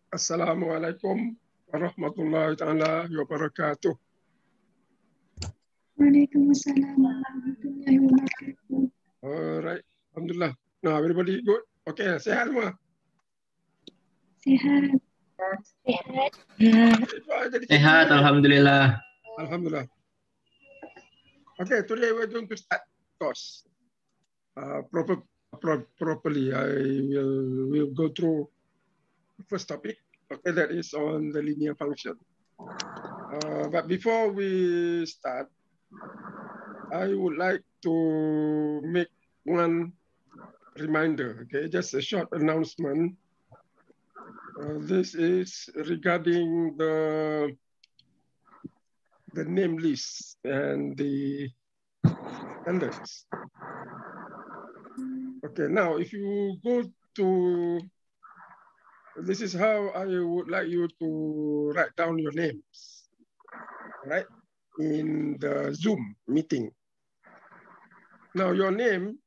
Assalamualaikum warahmatullahi taala wabarakatuh. Waalaikumsalam warahmatullahi wabarakatuh. All right, alhamdulillah. Now everybody good? Okay, sehat semua. Sehat. Sehat, alhamdulillah. Alhamdulillah. Okay, today we're going to start course. Properly. I will go through the first topic. Okay, that is on the linear function. But before we start, I would like to make one reminder. Okay, just a short announcement. This is regarding the name list and the standards. Okay, now if you go to, this is how I would like you to write down your names, right? In the Zoom meeting. Now your name,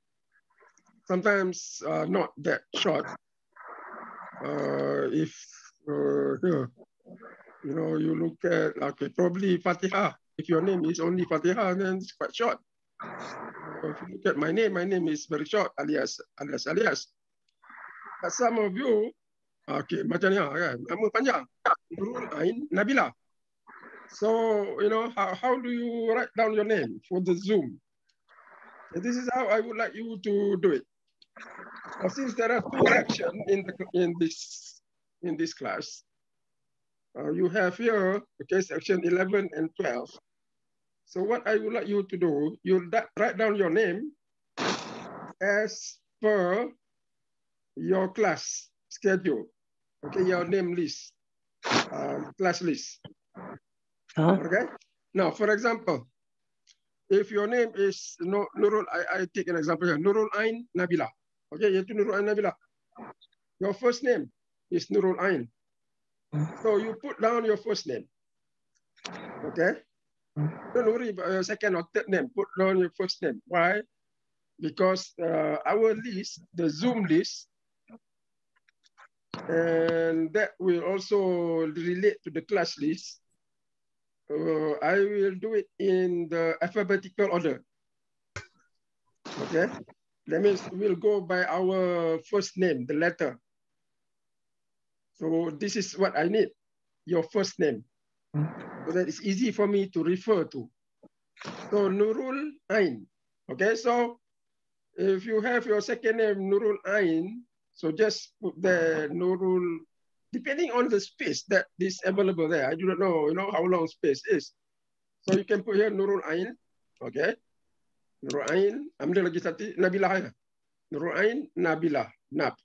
sometimes not that short. If here, you know, you look at, okay, probably Fatiha. If your name is only Fatiha, then it's quite short. If you look at my name is very short, alias. But some of you, okay, macam ni kan, nama panjang, Nurul Ain Nabila. So, you know, how do you write down your name for the Zoom? And this is how I would like you to do it. Now, since there are two sections in this class, you have here, okay, section 11 and 12. So what I would like you to do, you write down your name as per your class schedule. Okay, your name list, class list. Okay. Now, for example, if your name is Nurul, I take an example here, Nurul Ain Nabila. Okay, you have to Nurul Ain Nabila. Your first name is Nurul Ain. So you put down your first name. Okay. Don't worry about your second or third name. Put down your first name. Why? Because our list, the Zoom list, and that will also relate to the class list. I will do it in the alphabetical order. Okay. That means we'll go by our first name, the letter. So this is what I need, your first name. So that it's easy for me to refer to. So Nurul Ain. Okay, so if you have your second name, Nurul Ain, so just put the Nurul, depending on the space that is available there. I do not know, you know, how long space is. So you can put here Nurul Ain, okay? Nurul Ain, ambil lagi satu, Nabilah ya. Nurul Ain, Nabilah, Nab.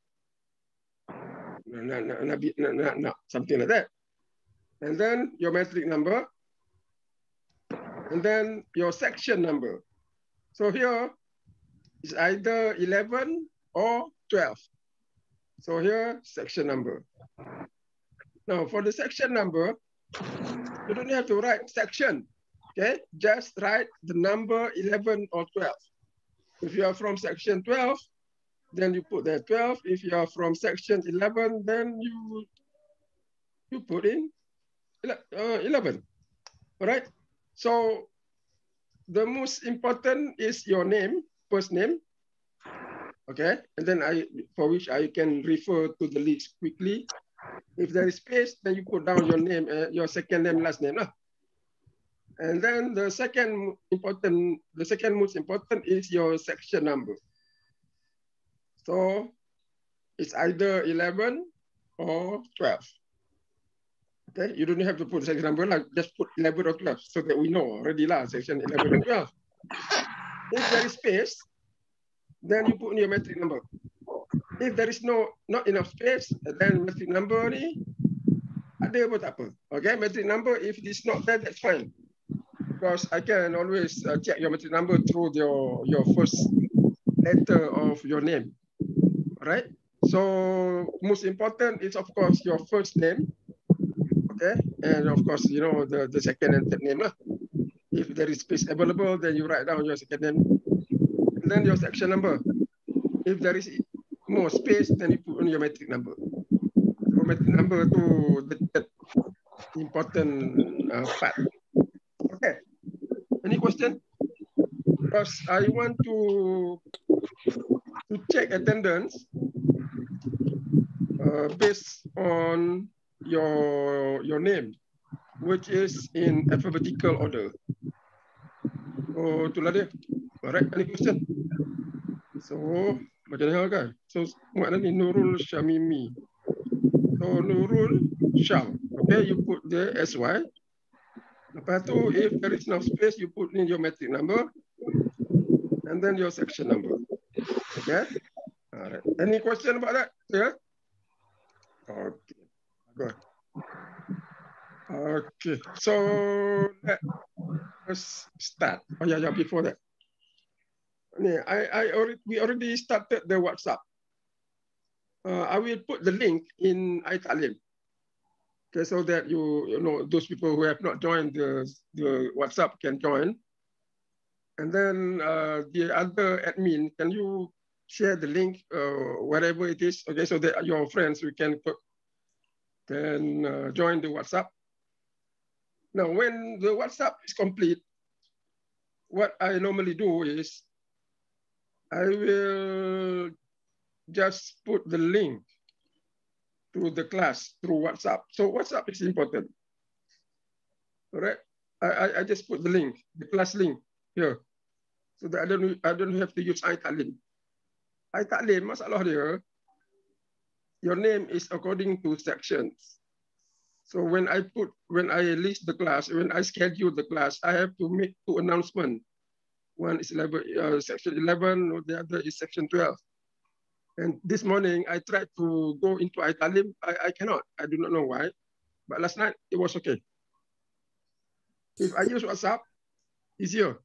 Something like that. And then your metric number, and then your section number. So here is either 11 or 12. So here, section number. Now for the section number, you don't have to write section, okay? Just write the number 11 or 12. If you are from section 12, then you put there 12. If you are from section 11, then you put in 11, all right? So the most important is your name, first name, okay? And then for which I can refer to the list quickly. If there is space, then you put down your name, your second name, last name. And then the second most important is your section number. So it's either 11 or 12. Okay, you don't have to put section number, like just put 11 or 12 so that we know already lah, section 11 or 12. If there is space, then you put in your metric number. If there is not enough space, then metric number ni ada pun tak apa. Okay, metric number, if it is not there, that's fine. Because I can always check your metric number through your first letter of your name. All right? So most important is, of course, your first name. Okay, and of course, you know, the second and third name lah. If there is space available, then you write down your second name. And then your section number. If there is more space, then you put on your metric number. So metric number to the important part. Okay. Any question? Because I want to check attendance based on your name, which is in alphabetical order. Oh, itulah dia. Alright, any question? So, macam mana kan? So, makna ni Nurul Syamimi. So, Nurul Syam. Okay, you put the SY. Lepas tu, if there is no space, you put in your metric number. And then your section number. Okay? Alright. Any question about that? Yeah? Okay. Good. Okay. So, let's start. Oh, yeah, before that. We already started the WhatsApp. I will put the link in iTalim. Okay, so that you know those people who have not joined the WhatsApp can join. And then the other admin, can you share the link wherever it is? Okay, so that your friends can join the WhatsApp. Now, when the WhatsApp is complete, what I normally do is I will just put the link to the class through WhatsApp. So WhatsApp is important. All right. I just put the link, the class link here, so that I don't have to use iTalim. iTalim, masalah dia, your name is according to sections. So when I list the class, when I schedule the class, I have to make two announcements. One is section 11, or the other is section 12. And this morning, I tried to go into iTalim. I cannot. I do not know why. But last night, it was okay. If I use WhatsApp, easier.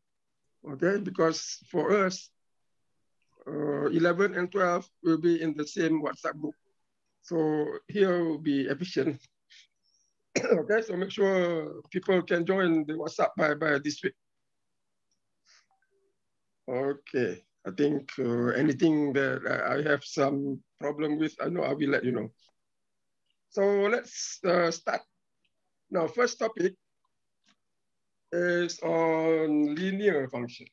Okay, because for us, 11 and 12 will be in the same WhatsApp group. So here will be efficient. Okay, so make sure people can join the WhatsApp by this week. Okay, I think anything that I have some problem with, I know I will let you know. So let's start. Now, first topic is on linear function.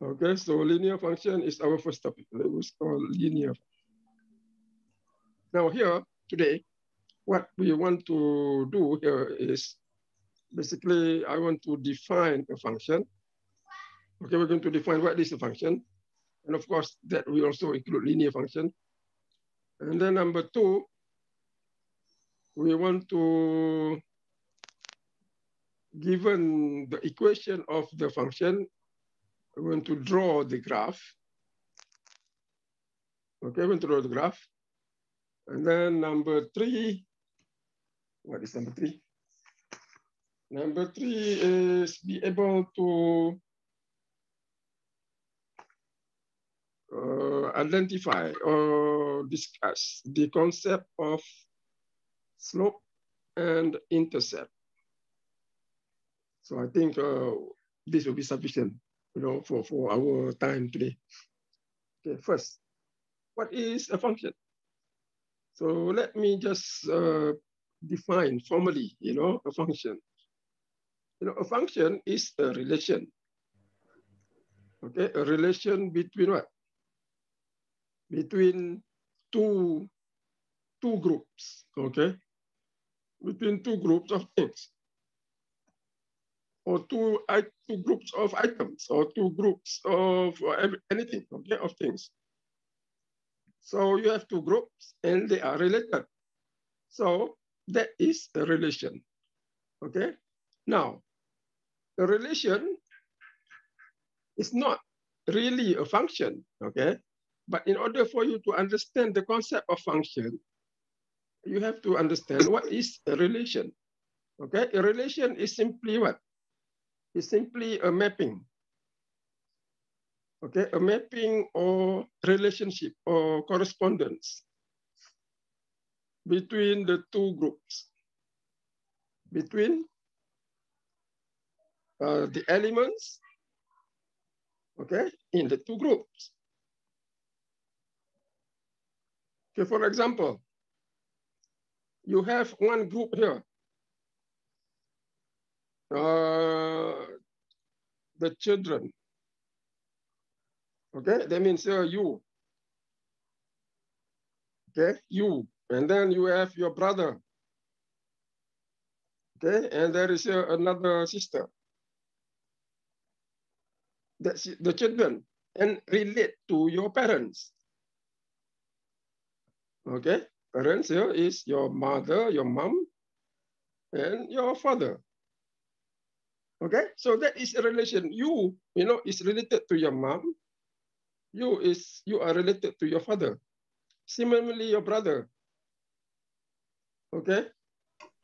Okay, so linear function is our first topic. Let's call linear. Now here, today, what we want to do here is, basically, I want to define a function. Okay, we're going to define what is a function. And of course, that will also include linear function. And then number two, we want to, given the equation of the function, we want to draw the graph. Okay, we want to draw the graph. And then number three, what is number three? Number three is be able to identify or discuss the concept of slope and intercept. So I think this will be sufficient, you know, for our time today. Okay, first, what is a function? So let me just define formally, you know, a function. You know, a function is a relation. Okay, a relation between what? Between two groups, okay? Between two groups of things. or two groups of items, or two groups of anything, okay, of things. So you have two groups and they are related. So that is a relation, okay? Now, the relation is not really a function, okay? But in order for you to understand the concept of function, you have to understand what is a relation, okay? A relation is simply what? It's simply a mapping, okay? A mapping or relationship or correspondence between the two groups, between the elements, okay, in the two groups. Okay, for example, you have one group here, the children, okay, that means you, okay, you, and then you have your brother, okay, and there is another sister. That's the children, and relate to your parents. Okay, parents here is your mother, your mom, and your father. Okay, so that is a relation. You know, is related to your mom. You are related to your father. Similarly, your brother. Okay,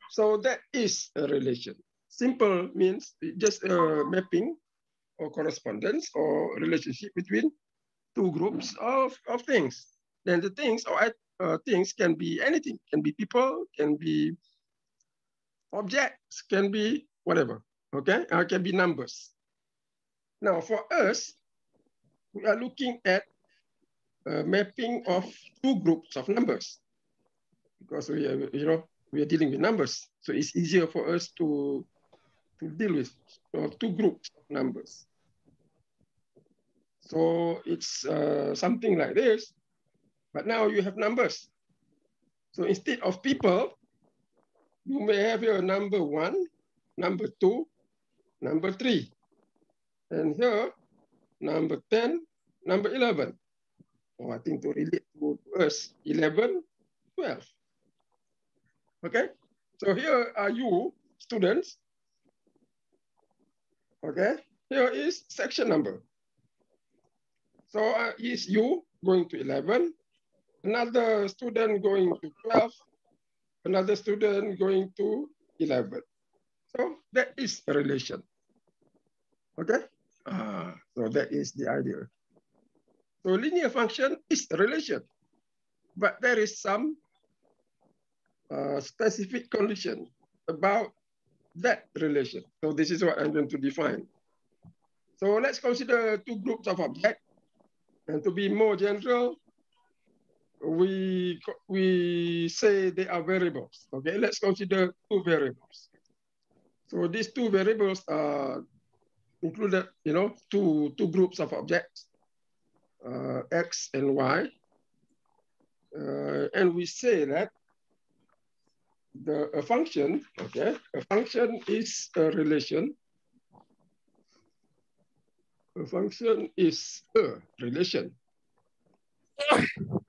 so that is a relation. Simple means just a mapping or correspondence or relationship between two groups of things. Then the things or things can be anything, can be people, can be objects, can be whatever, okay? Can be numbers. Now for us, we are looking at a mapping of two groups of numbers because we are, we are dealing with numbers. So it's easier for us to deal with two groups of numbers. So it's something like this, but now you have numbers. So instead of people, you may have your number 1, number 2, number 3. And here, number 10, number 11. Oh, I think to relate to us, 11, 12. Okay, so here are you, students. Okay, here is section number. So is you going to 11, another student going to 12, another student going to 11. So that is a relation. Okay, so that is the idea. So linear function is a relation, but there is some specific condition about that relation. So this is what I'm going to define. So let's consider two groups of objects. And to be more general, we say they are variables. Okay, let's consider two variables. So these two variables are included, two groups of objects, X and Y. And we say that a function, okay, a function is a relation. A function is a relation,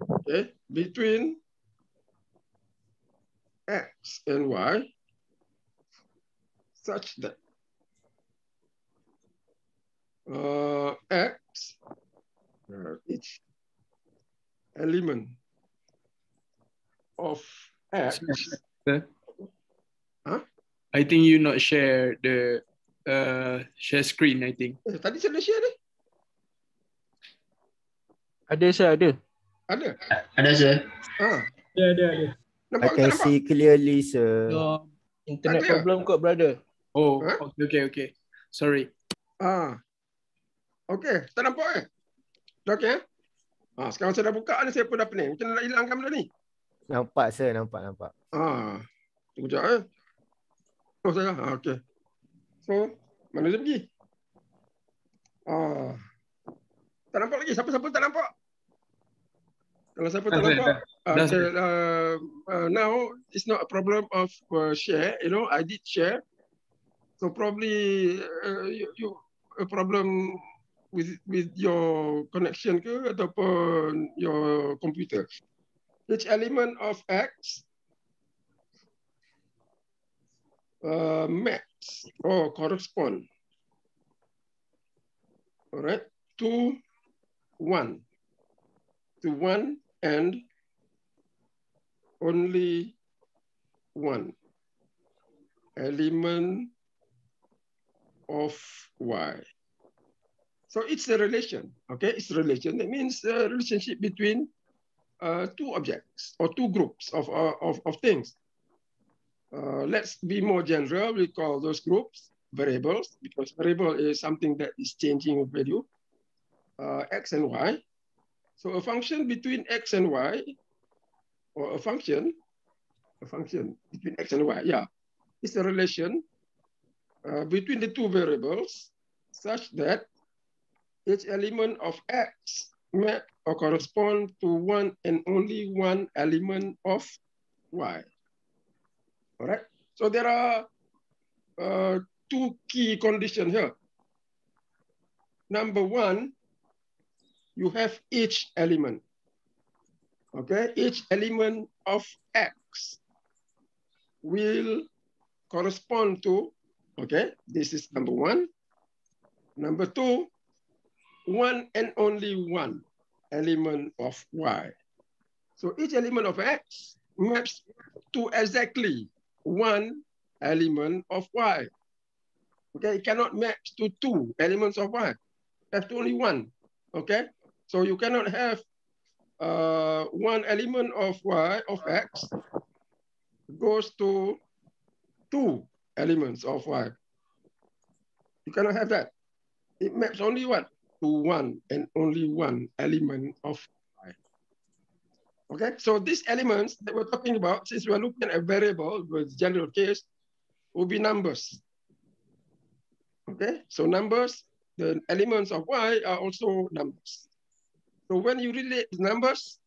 okay, between X and Y, such that X, each element of X. Huh? I think you not share the share screen, I think. Tadi saya dah share ni. Ada sir, ada. Ada? Ada, sir. Ada. Nampak I can see clearly, sir. No, internet problem kot, brother. Oh, Huh? okay. Sorry. Okay, tak nampak eh? Dah okay? Sekarang saya dah buka ni, saya pun dah pening. Macam mana nak hilangkan benda ni? Nampak, sir. Nampak. Tunggu sekejap eh. Oh, saya. Okay. So, mana dia pergi? Tak nampak lagi. Siapa-siapa tak nampak? Kalau siapa tak nampak, okay, now it's not a problem of share. I did share. So probably you a problem with your connection ke ataupun your computer. Each element of X maps or correspond, all right, to one and only one element of Y. So it's a relation, okay? It's a relation. That means a relationship between two objects or two groups of things. Let's be more general. We call those groups variables, because variable is something that is changing of value, X and Y. So a function between X and Y, or a function between X and Y, yeah, it's a relation between the two variables such that each element of X map or correspond to one and only one element of Y. All right. So there are two key conditions here. Number one, you have each element. Okay, each element of X will correspond to, okay, this is number one. Number two, one and only one element of Y. So each element of X maps to exactly one element of Y. Okay, it cannot map to two elements of Y. Have to only one. Okay, so you cannot have one element of Y of X goes to two elements of Y. You cannot have that. It maps only what? To one and only one element of Y. Okay, so these elements that we're talking about, since we're looking at a variable with general case, will be numbers. Okay, so numbers, the elements of Y are also numbers. So when you relate numbers,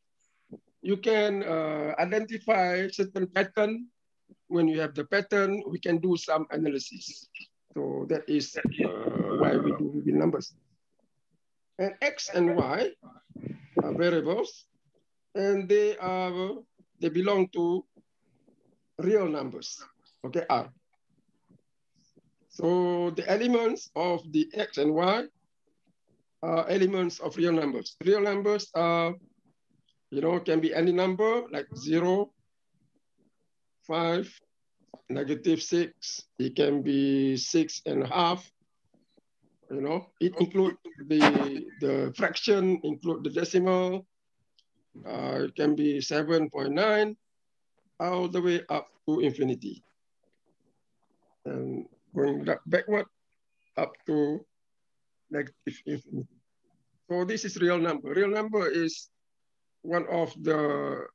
you can identify certain pattern. When you have the pattern, we can do some analysis. So that is why we do with numbers. And X and Y are variables, and they belong to real numbers. Okay, R. So the elements of the X and Y are elements of real numbers. Real numbers are, you know, can be any number like 0, 5, -6. It can be 6.5. You know, it includes the fraction, include the decimal. It can be 7.9, all the way up to infinity. And going backward up to -infinity. So this is real number. Real number is one of the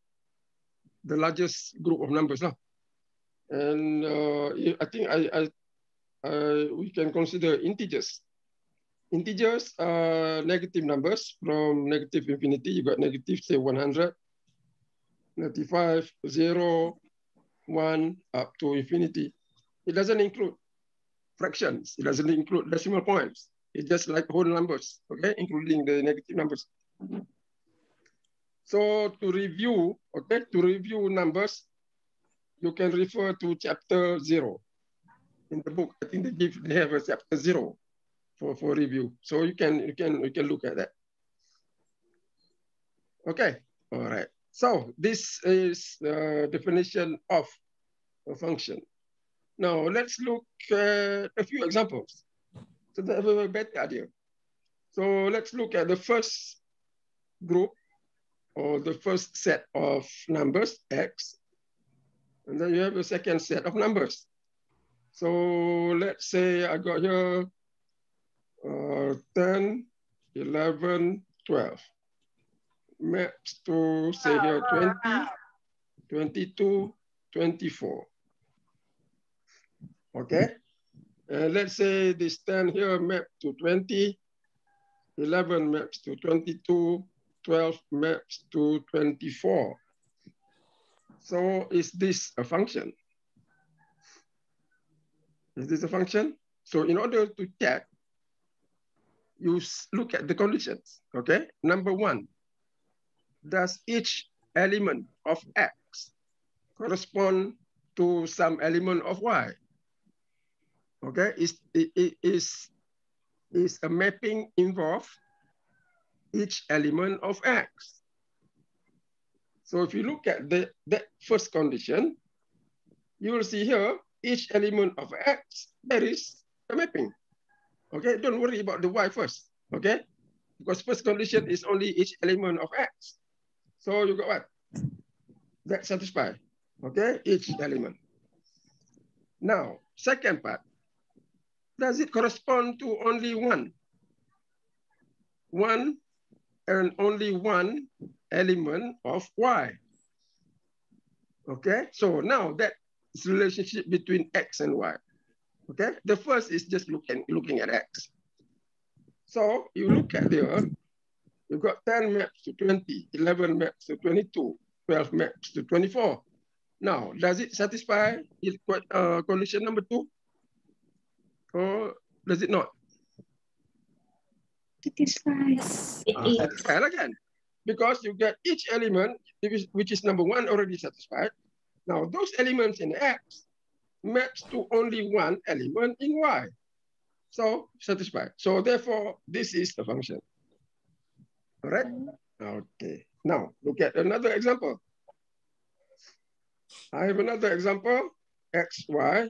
largest group of numbers. And I think we can consider integers. Integers are negative numbers from -infinity. You got negative, say 100, 95, 0, 1, up to infinity. It doesn't include fractions. It doesn't include decimal points. It's just like whole numbers, okay, including the negative numbers. So to review, okay, to review numbers, you can refer to chapter 0 in the book. I think they have a chapter 0 for review. So you can look at that. Okay, all right. So this is the definition of a function. Now let's look at a few examples so that we have a better idea. So let's look at the first group or the first set of numbers, X. And then you have a second set of numbers. So let's say I got here 10, 11, 12. Maps to say here 20, 22, 24. Okay. Let's say this 10 here map to 20, 11 maps to 22, 12 maps to 24. So is this a function? Is this a function? So in order to check, you look at the conditions, okay? Number one, does each element of X correspond to some element of Y? Okay, is a mapping involve each element of X? So if you look at that first condition, you will see here, each element of X, there is a mapping. Okay, don't worry about the Y first, okay? Because first condition is only each element of X. So you got what? That satisfy, okay? Each element. Now, second part, does it correspond to only one? One and only one element of Y. Okay, so now that is relationship between X and Y. Okay, the first is just looking at X. So you look at there, you've got 10 maps to 20, 11 maps to 22, 12 maps to 24. Now, does it satisfy condition number 2? Or does it not? Satisfies. Satisfy again. Because you get each element, which is number 1, already satisfied. Now, those elements in X maps to only one element in Y. So, satisfied. So, therefore, this is the function. All right? Okay. Now, look at another example. I have another example, X, Y.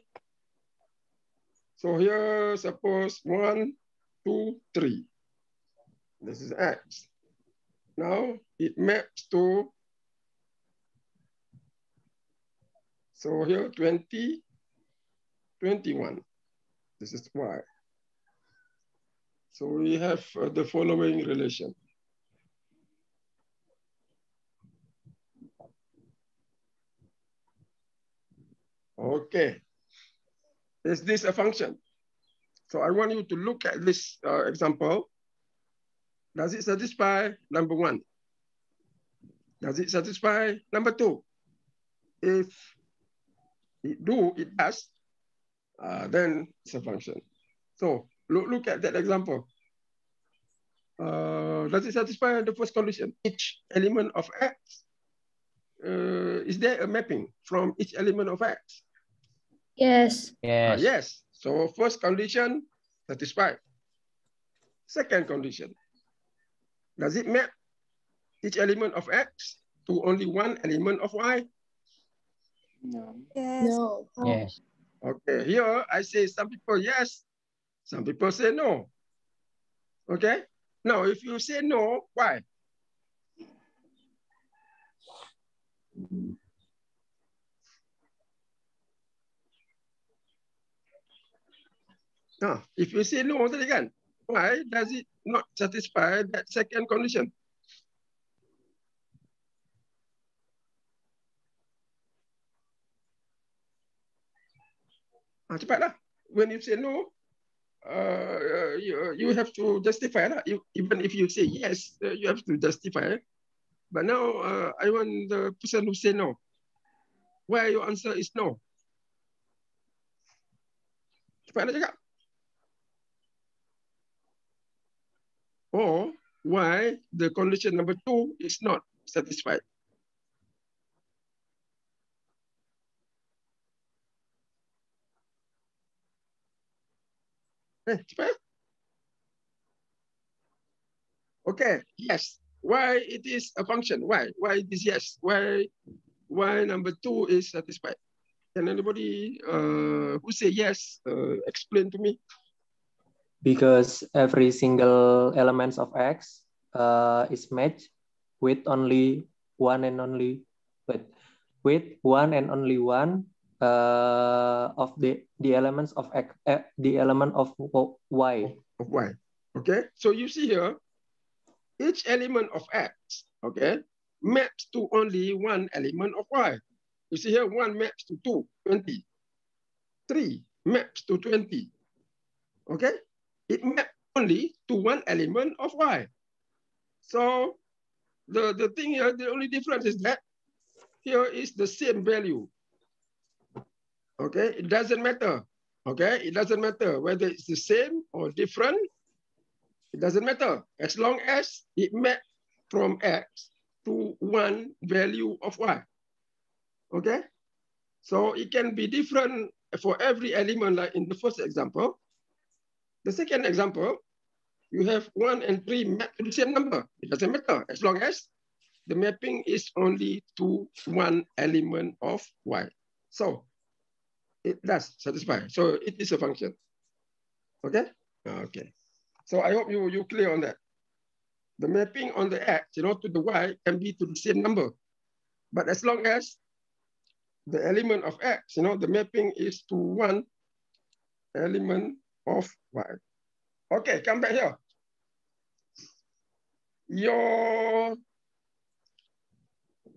So here, suppose 1, 2, 3. This is X. Now it maps to, so here 20, 21. This is Y. So we have the following relation. Okay. Is this a function? So I want you to look at this example. Does it satisfy number 1? Does it satisfy number 2? If it does, then it's a function. So look at that example. Does it satisfy the first condition? Each element of X, is there a mapping from each element of X? Yes. Yes. Yes. So first condition, satisfied. Second condition, does it map each element of X to only one element of Y? No. Yes. No. Yes. Okay, here I say some people yes, some people say no. Okay, now if you say no, why? Now, if you say no, then again, why does it not satisfy that second condition? Cepatlah. When you say no, you have to justify. Even if you say yes, you have to justify. But now I want the person who say no. Why your answer is no? Cepatlah cakap. Or why the condition number 2 is not satisfied? Cepat. Okay, yes. Why it is a function? Why? Why it is yes? Why number 2 is satisfied? Can anybody who say yes explain to me? Because every single elements of X is matched with only one and only one of the elements of X, the element of Y. Of Y. Okay. So you see here, each element of X, okay, maps to only one element of Y. You see here, 1 maps to 2, 20. 3 maps to 20. Okay. It maps only to one element of Y. So the thing here, the only difference is that here is the same value. Okay, it doesn't matter Okay, it doesn't matter whether it's the same or different. It doesn't matter as long as it map from X to one value of Y. Okay, so it can be different for every element, like in the first example. The second example, you have 1 and 3 map to the same number. It doesn't matter as long as the mapping is only to one element of Y. So it does satisfy. So it is a function. Okay? Okay. So I hope you clear on that. The mapping on the X, to the Y can be to the same number. But as long as the element of X, the mapping is to one element of Y. Okay, come back here.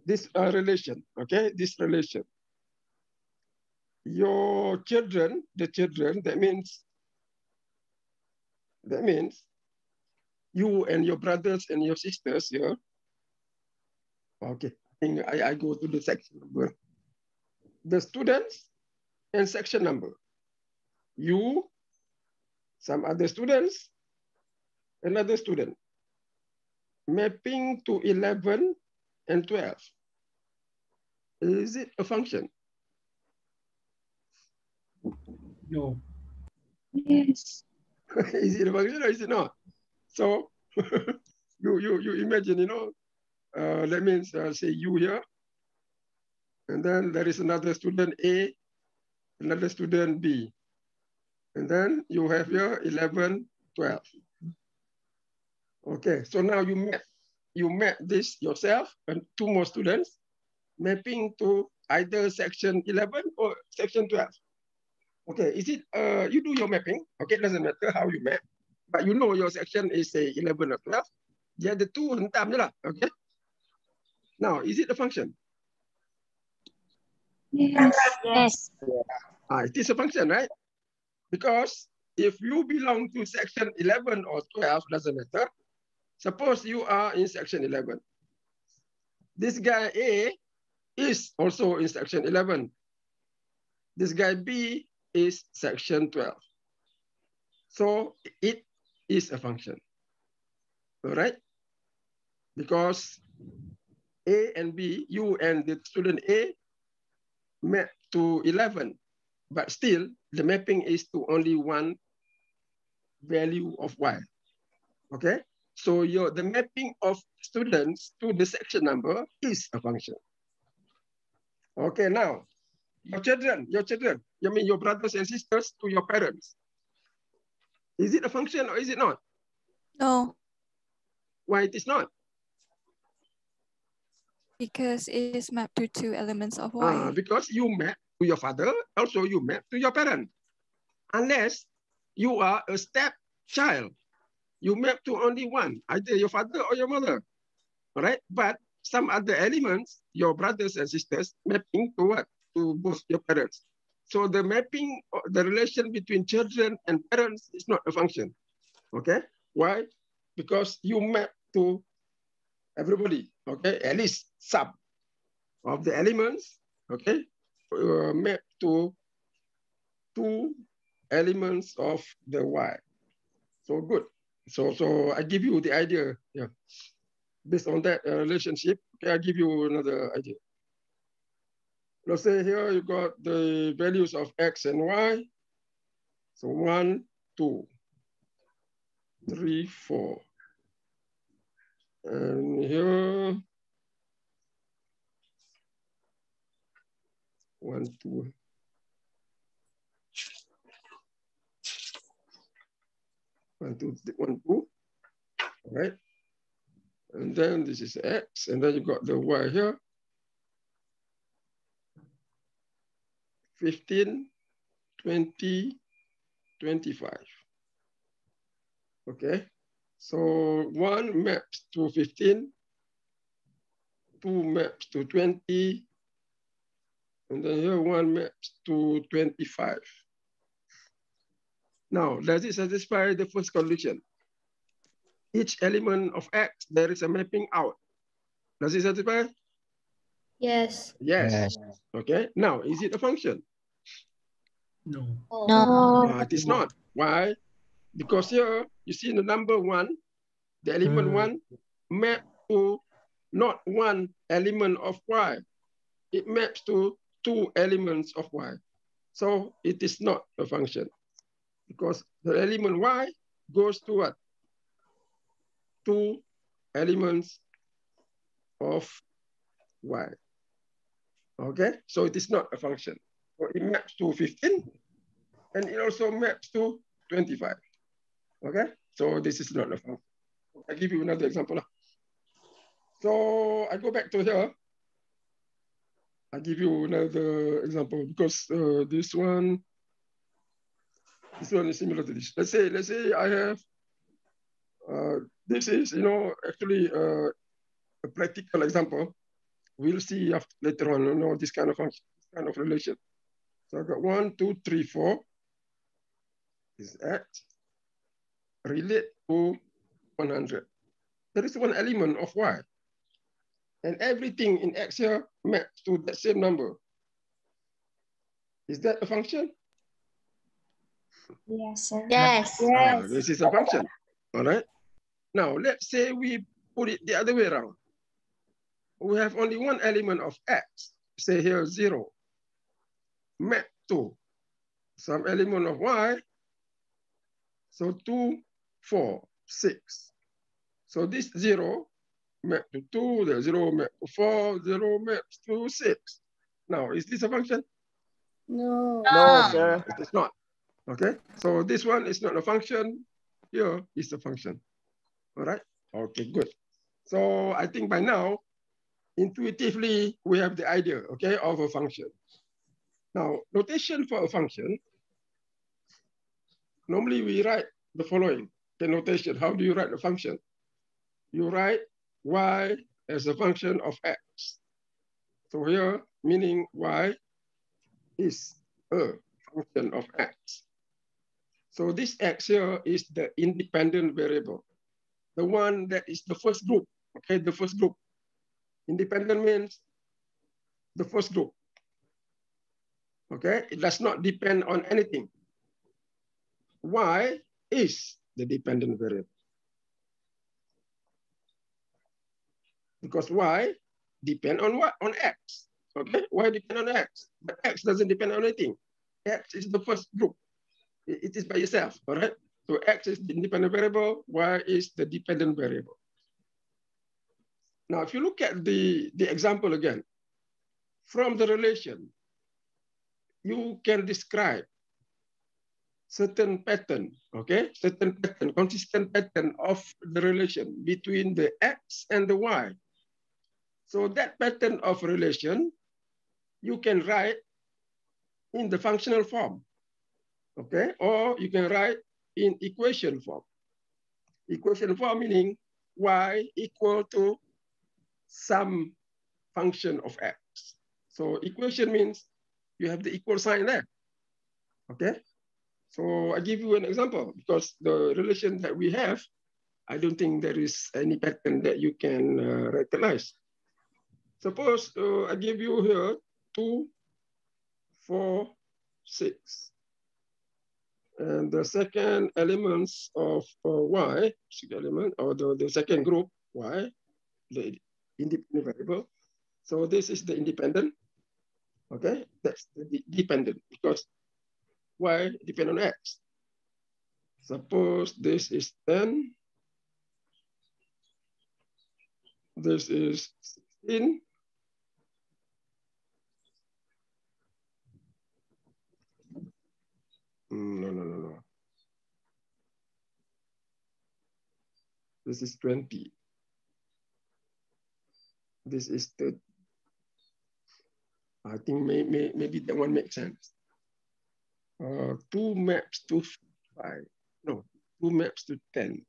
This relation, okay? This relation. Your children, the children, that means you and your brothers and your sisters here. Okay, I go to the section number. The students and section number. You, some other students, another student. Mapping to 11 and 12. Is it a function? No. Yes. Is it a function or is it not? So you imagine, that means say you here, and then there is another student A, another student B. And then you have here 11, 12. Okay, so now you map this yourself and two more students, mapping to either section 11 or section 12. Okay, is it, you do your mapping, okay, it doesn't matter how you map, but you know your section is say 11 or 12. Yeah, the two hentam je lah, okay? Now, is it a function? Yes. Yes. It is a function, right? Because if you belong to section 11 or 12, doesn't matter. Suppose you are in section 11. This guy A is also in section 11. This guy B is section 12. So it is a function, all right? Because A and B, you and the student A map to 11, but still the mapping is to only one value of Y, okay? So the mapping of students to the section number is a function. Okay, now, your children, you mean your brothers and sisters to your parents. Is it a function or is it not? No. Why it is not? Because it is mapped to two elements of Y. Because you map to your father, also you map to your parent. Unless you are a stepchild, you map to only one, either your father or your mother, all right? But some other elements, your brothers and sisters, mapping to what? To both your parents. So the mapping, the relation between children and parents is not a function, okay? Why? Because you map to everybody, okay? At least some of the elements, okay? Map to two elements of the Y. So good. So I give you the idea, yeah. Based on that relationship, okay, I give you another idea. Let's say here you got the values of X and Y. So 1, 2, 3, 4. And here, 1, 2. One, two, all right? And then this is X, and then you got the Y here. 15, 20, 25. Okay, so 1 maps to 15, 2 maps to 20, and then here 1 maps to 25. Now, does it satisfy the first condition? Each element of X, there is a mapping out. Does it satisfy? Yes. Yes. Okay, now, is it a function? No. No. It is not. Why? Because here, you see the number 1, the element 1 map to not one element of Y. It maps to 2 elements of Y. So it is not a function because the element Y goes to what? 2 elements of Y. Okay, so it is not a function. So it maps to 15 and it also maps to 25. Okay, so this is not a function. I'll give you another example. So I go back to here. I'll give you another example because this one is similar to this. Let's say I have, this is, actually a practical example. We'll see after, later on, this kind of function, this kind of relation. So I got 1, 2, 3, 4 is X relate to 100. There is one element of Y. And everything in X here maps to that same number. Is that a function? Yes, sir. Yes. This is a function. All right. Now, let's say we put it the other way around. We have only one element of X, say here 0, map to some element of Y. So 2, 4, 6. So this 0 map to 2, the 0 map to 4, 0 maps to 6. Now, is this a function? No. No, sir. It is not. Okay, so this one is not a function. Here is a function. All right, okay, good. So I think by now, intuitively, we have the idea, okay, of a function. Now, notation for a function, normally we write the following, the notation. How do you write a function? You write Y as a function of X. So here, meaning Y is a function of X. So this X here is the independent variable, the one that is the first group, okay, the first group. Independent means the first group, okay? It does not depend on anything. Y is the dependent variable. Because Y depend on what? On X, okay? Y depend on X, but X doesn't depend on anything. X is the first group. It is by itself, all right? So X is the independent variable, Y is the dependent variable. Now, if you look at the example again, from the relation, you can describe certain pattern, okay? Certain pattern, consistent pattern of the relation between the X and the Y. So that pattern of relation, you can write in the functional form, okay? Or you can write in equation form. Equation form meaning Y equal to some function of X. So equation means you have the equal sign there, okay? So I give you an example because the relation that we have, I don't think there is any pattern that you can recognize. Suppose I give you here 2, 4, 6. And the second elements of Y, element, or the second group, Y, the independent variable. So this is the independent, okay? That's the dependent because Y depend on X. Suppose this is 10. This is 16. No. This is 20. This is 30. I think maybe that one makes sense. 2 maps to 5. No, 2 maps to 10.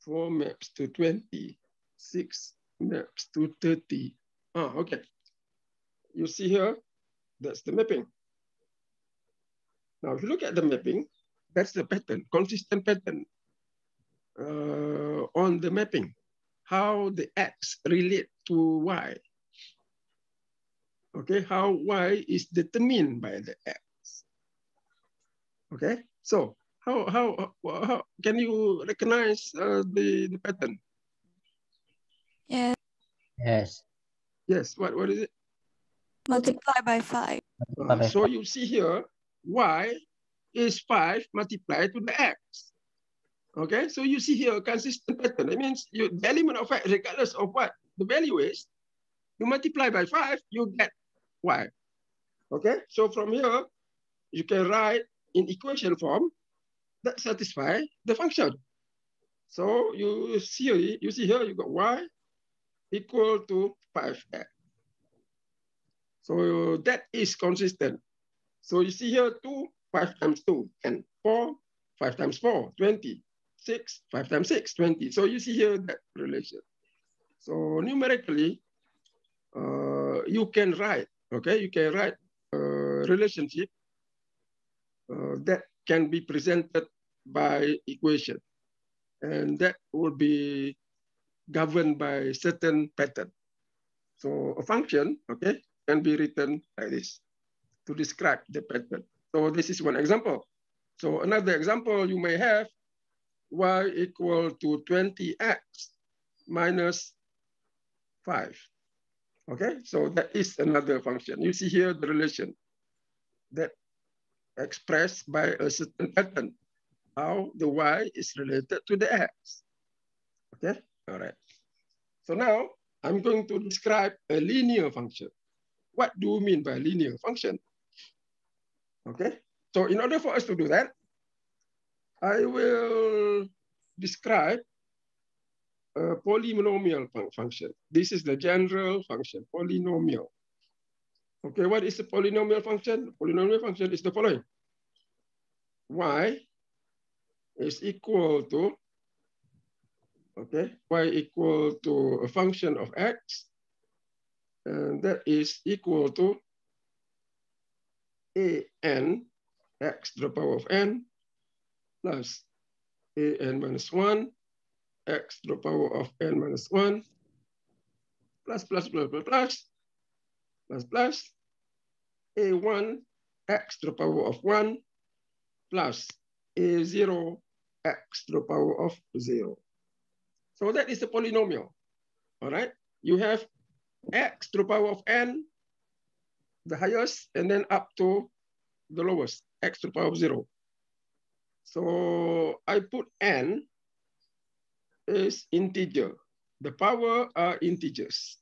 4 maps to 20. 6 maps to 30. Okay. You see here, that's the mapping. Now, if you look at the mapping, that's the pattern, consistent pattern on the mapping. How the X relate to Y. Okay, how Y is determined by the X. Okay, so how can you recognize the pattern? Yes. Yes. Yes, what is it? Multiply by 5. So you see here, y is 5 multiplied to the x. Okay, so you see here a consistent pattern. That means the element of x, regardless of what the value is, you multiply by 5, you get y. Okay, so from here, you can write in equation form that satisfy the function. So you see here, you got y equal to 5x. So that is consistent. So you see here 2, 5 times 2, and 4, 5 times 4, 20. 6, 5 times 6, 20. So you see here that relation. So numerically, you can write, okay? You can write a relationship that can be presented by equation. And that will be governed by certain pattern. So a function, okay, can be written like this to describe the pattern. So this is one example. So another example you may have y equal to 20x minus 5. Okay, so that is another function. You see here the relation that expressed by a certain pattern, how the y is related to the x. Okay, all right. So now I'm going to describe a linear function. What do you mean by linear function? Okay, so in order for us to do that, I will describe a polynomial function. This is the general function, polynomial. Okay, what is a polynomial function? Polynomial function is the following. Y is equal to, okay, y equal to a function of x, and that is equal to an x to the power of n plus an minus 1 x to the power of n minus 1 plus a1 x to the power of 1 plus a0 x to the power of 0. So that is a polynomial, all right? You have x to the power of n, the highest, and then up to the lowest, x to the power of 0. So I put n is integer. The power are integers.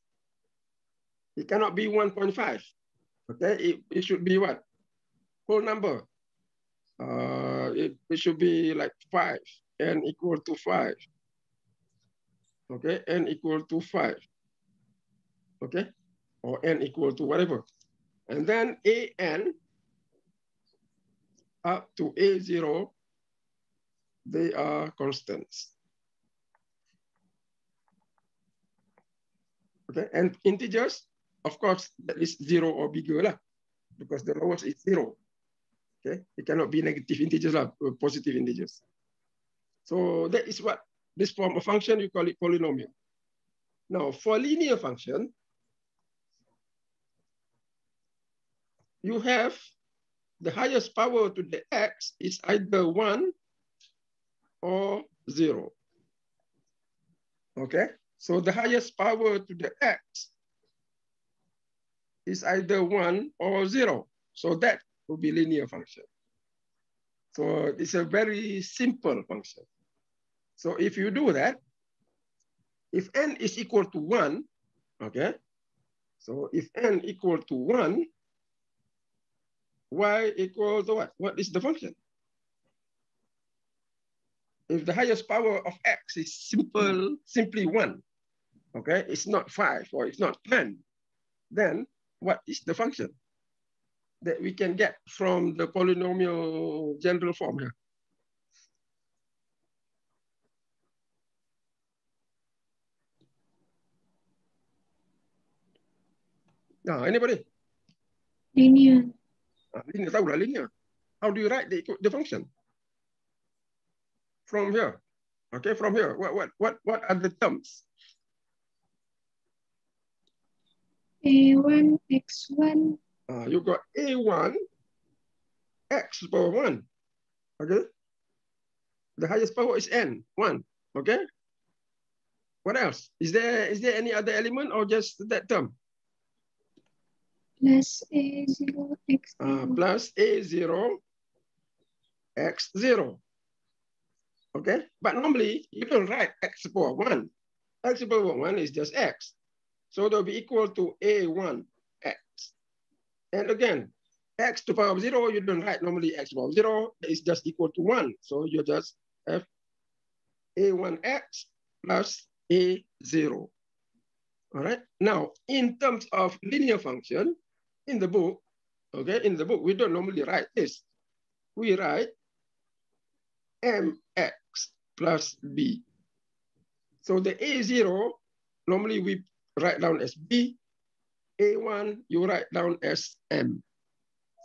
It cannot be 1.5, okay? It should be what? Whole number. It should be like 5, n equal to 5. Okay, n equal to 5. Okay, or n equal to whatever. And then an up to a0, they are constants. Okay, and integers, of course, that is 0 or bigger lah, because the lowest is 0. Okay, it cannot be negative integers lah, positive integers. So that is what this form of function, you call it polynomial. Now, for linear function, you have the highest power to the x is either 1 or 0. Okay, so the highest power to the x is either 1 or 0. So that will be linear function. So it's a very simple function. So if you do that, if n is equal to 1, okay, so if n equal to 1, y equal to what? What is the function? If the highest power of x is simply 1, okay, it's not 5 or it's not 10, then what is the function that we can get from the polynomial general form here? Now, anybody? Linear. Linear, tahu lah linear. How do you write the function? From here. Okay, from here. What are the terms? A1, X1. You got A1, X to the power 1. Okay. The highest power is n, 1. Okay. What else? Is there any other element or just that term? Plus A0 X0. Plus A0 X0. Okay. But normally you don't write X power 1. X power 1 is just X. So they'll be equal to A1 X. And again, X to the power of 0, you don't write normally X to the power of 0. It's just equal to 1. So you just have A1X plus A0. All right. Now, in terms of linear function, in the book, okay, in the book, we don't normally write this. We write MX plus B. So the A0, normally we write down as B. A1, you write down as M.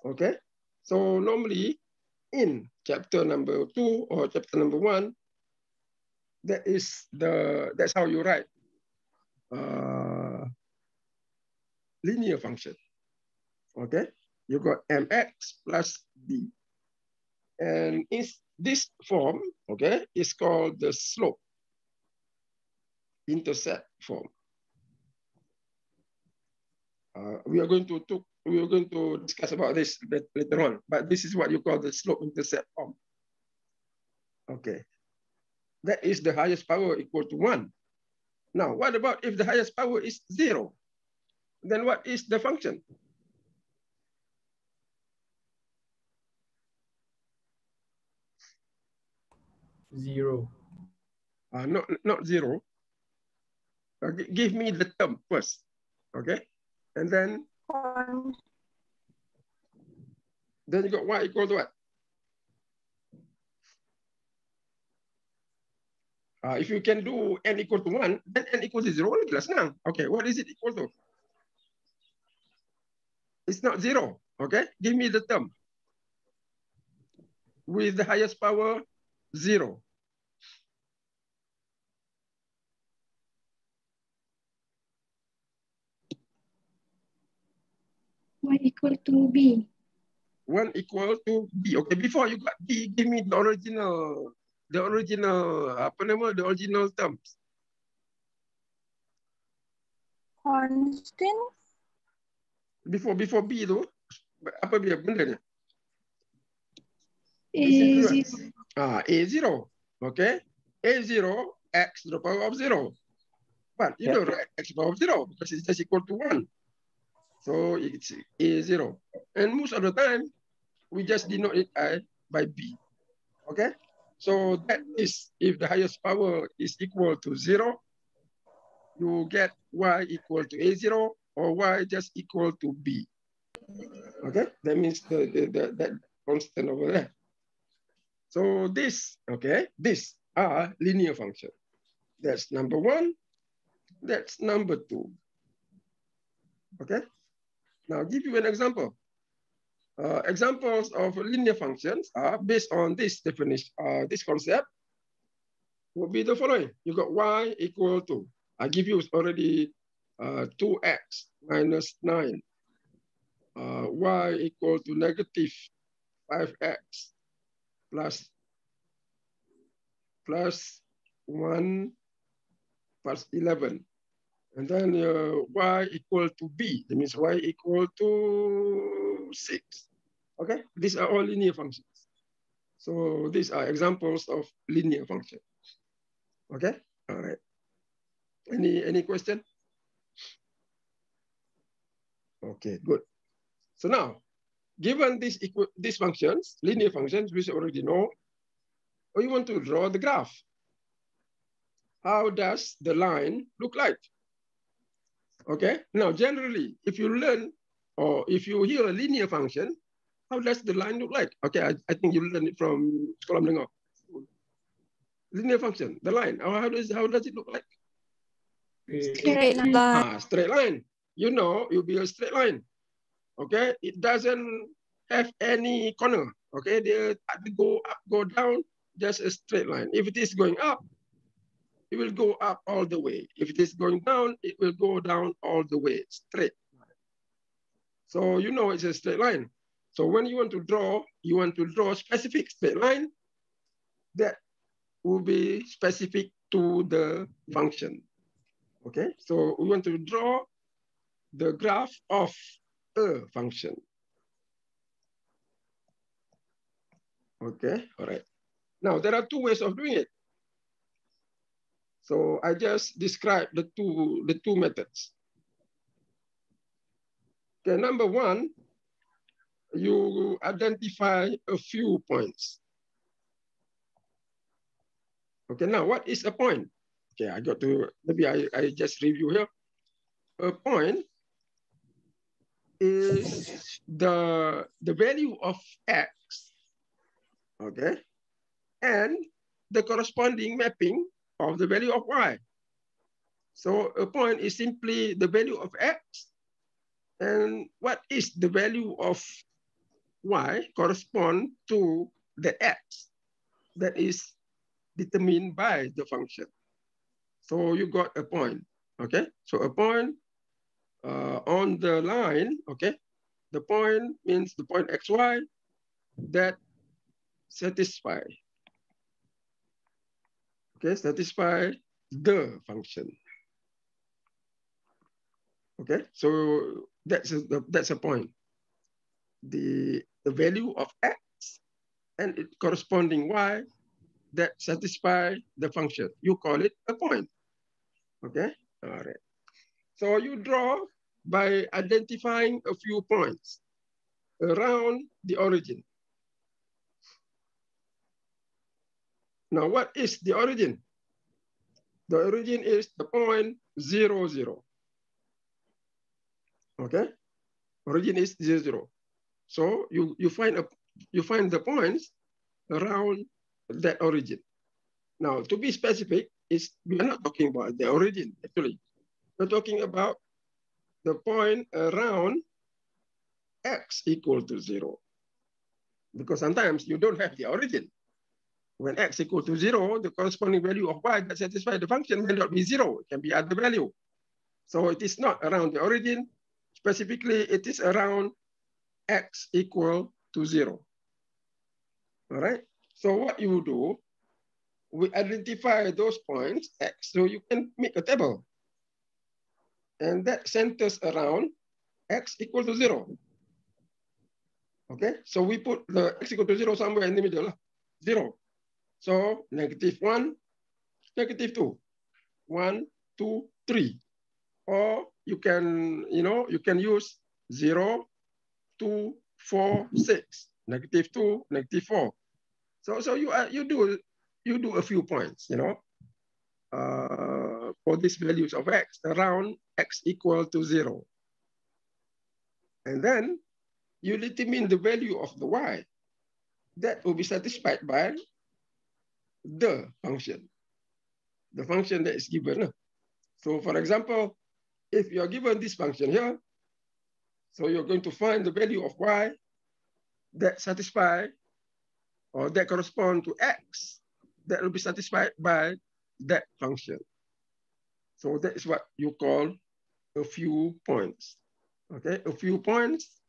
Okay. So normally in chapter number 2 or chapter number 1, that's how you write linear function. Okay, you got mx plus b, and this form, okay, is called the slope intercept form. We are going to discuss about this later on, but this is what you call the slope intercept form. Okay, that is the highest power equal to 1. Now, what about if the highest power is 0? Then what is the function? Zero. Not 0. Give me the term first, okay? And then you got y equal to what? If you can do n equal to 1, then n equal to 0. Now, okay, what is it equal to? It's not 0, okay? Give me the term with the highest power 0. Y equal to B. 1 equal to B. Okay, before you got B, give me the original terms. Constant. Before B tu, apa dia benda ni? A0. A0. Okay. A0, x to the power of 0. But you don't write x to the power of 0 because it's just equal to 1. So it's A0. And most of the time, we just denote it by B. Okay. So that is, if the highest power is equal to 0, you get y equal to A0 or y just equal to B. Okay. That means that constant over there. So this, okay, these are linear function. That's number 1. That's number 2. Okay. Now, give you an example. Examples of linear functions are based on this definition, this concept will be the following. You got y equal to, I give you already 2x minus 9. Y equal to negative 5x plus 1 plus 11. And then y equal to b. That means y equal to 6. Okay, these are all linear functions. So these are examples of linear functions. Okay, all right. Any question? Okay, good. So now, given these functions, linear functions, which you already know, we want to draw the graph. How does the line look like? Okay, now generally, if you learn or if you hear a linear function, how does the line look like? Okay, I think you learned it from Sekolah Menengah. Linear function, the line, how does it look like? Straight line. Straight line. You know, it will be a straight line. Okay, it doesn't have any corner. Okay, they go up, go down, just a straight line. If it is going up, it will go up all the way. If it is going down, it will go down all the way, straight. So you know it's a straight line. So when you want to draw a specific straight line that will be specific to the function. Okay, so we want to draw the graph of a function. Okay, all right. Now there are two ways of doing it. So I just described the two methods. Okay, number one, you identify a few points. Okay, now what is a point? Okay, I got to, maybe I just review here. A point is the value of X, okay, and the corresponding mapping of the value of Y. So a point is simply the value of X, and what is the value of Y correspond to the X that is determined by the function. So you got a point, okay? So a point on the line, okay? The point means the point XY that satisfy, okay? Satisfy the function. Okay, so that's a point. The value of X and its corresponding Y that satisfy the function. You call it a point. Okay, all right. So you draw by identifying a few points around the origin. Now, what is the origin? The origin is the point 0, 0. Okay, origin is 0, 0. So you find the points around that origin. Now, to be specific, we are not talking about the origin, actually. We're talking about the point around X equal to 0. Because sometimes you don't have the origin. When X equal to 0, the corresponding value of Y that satisfies the function may not be 0. It can be other value. So it is not around the origin. Specifically, it is around X equal to 0. All right? So what you do, we identify those points, X, so you can make a table. And that centers around X equal to 0. Okay, so we put the X equal to 0 somewhere in the middle, 0. So -1, -2, 1, 2, 3. Or you can, you can use 0, 2, 4, 6, -2, -4. So you do a few points, for these values of X around X equal to 0. And then you determine the value of the Y that will be satisfied by the function that is given. So for example, if you're given this function here, so you're going to find the value of Y that satisfy or that correspond to X that will be satisfied by that function. So that is what you call a few points. Okay, a few points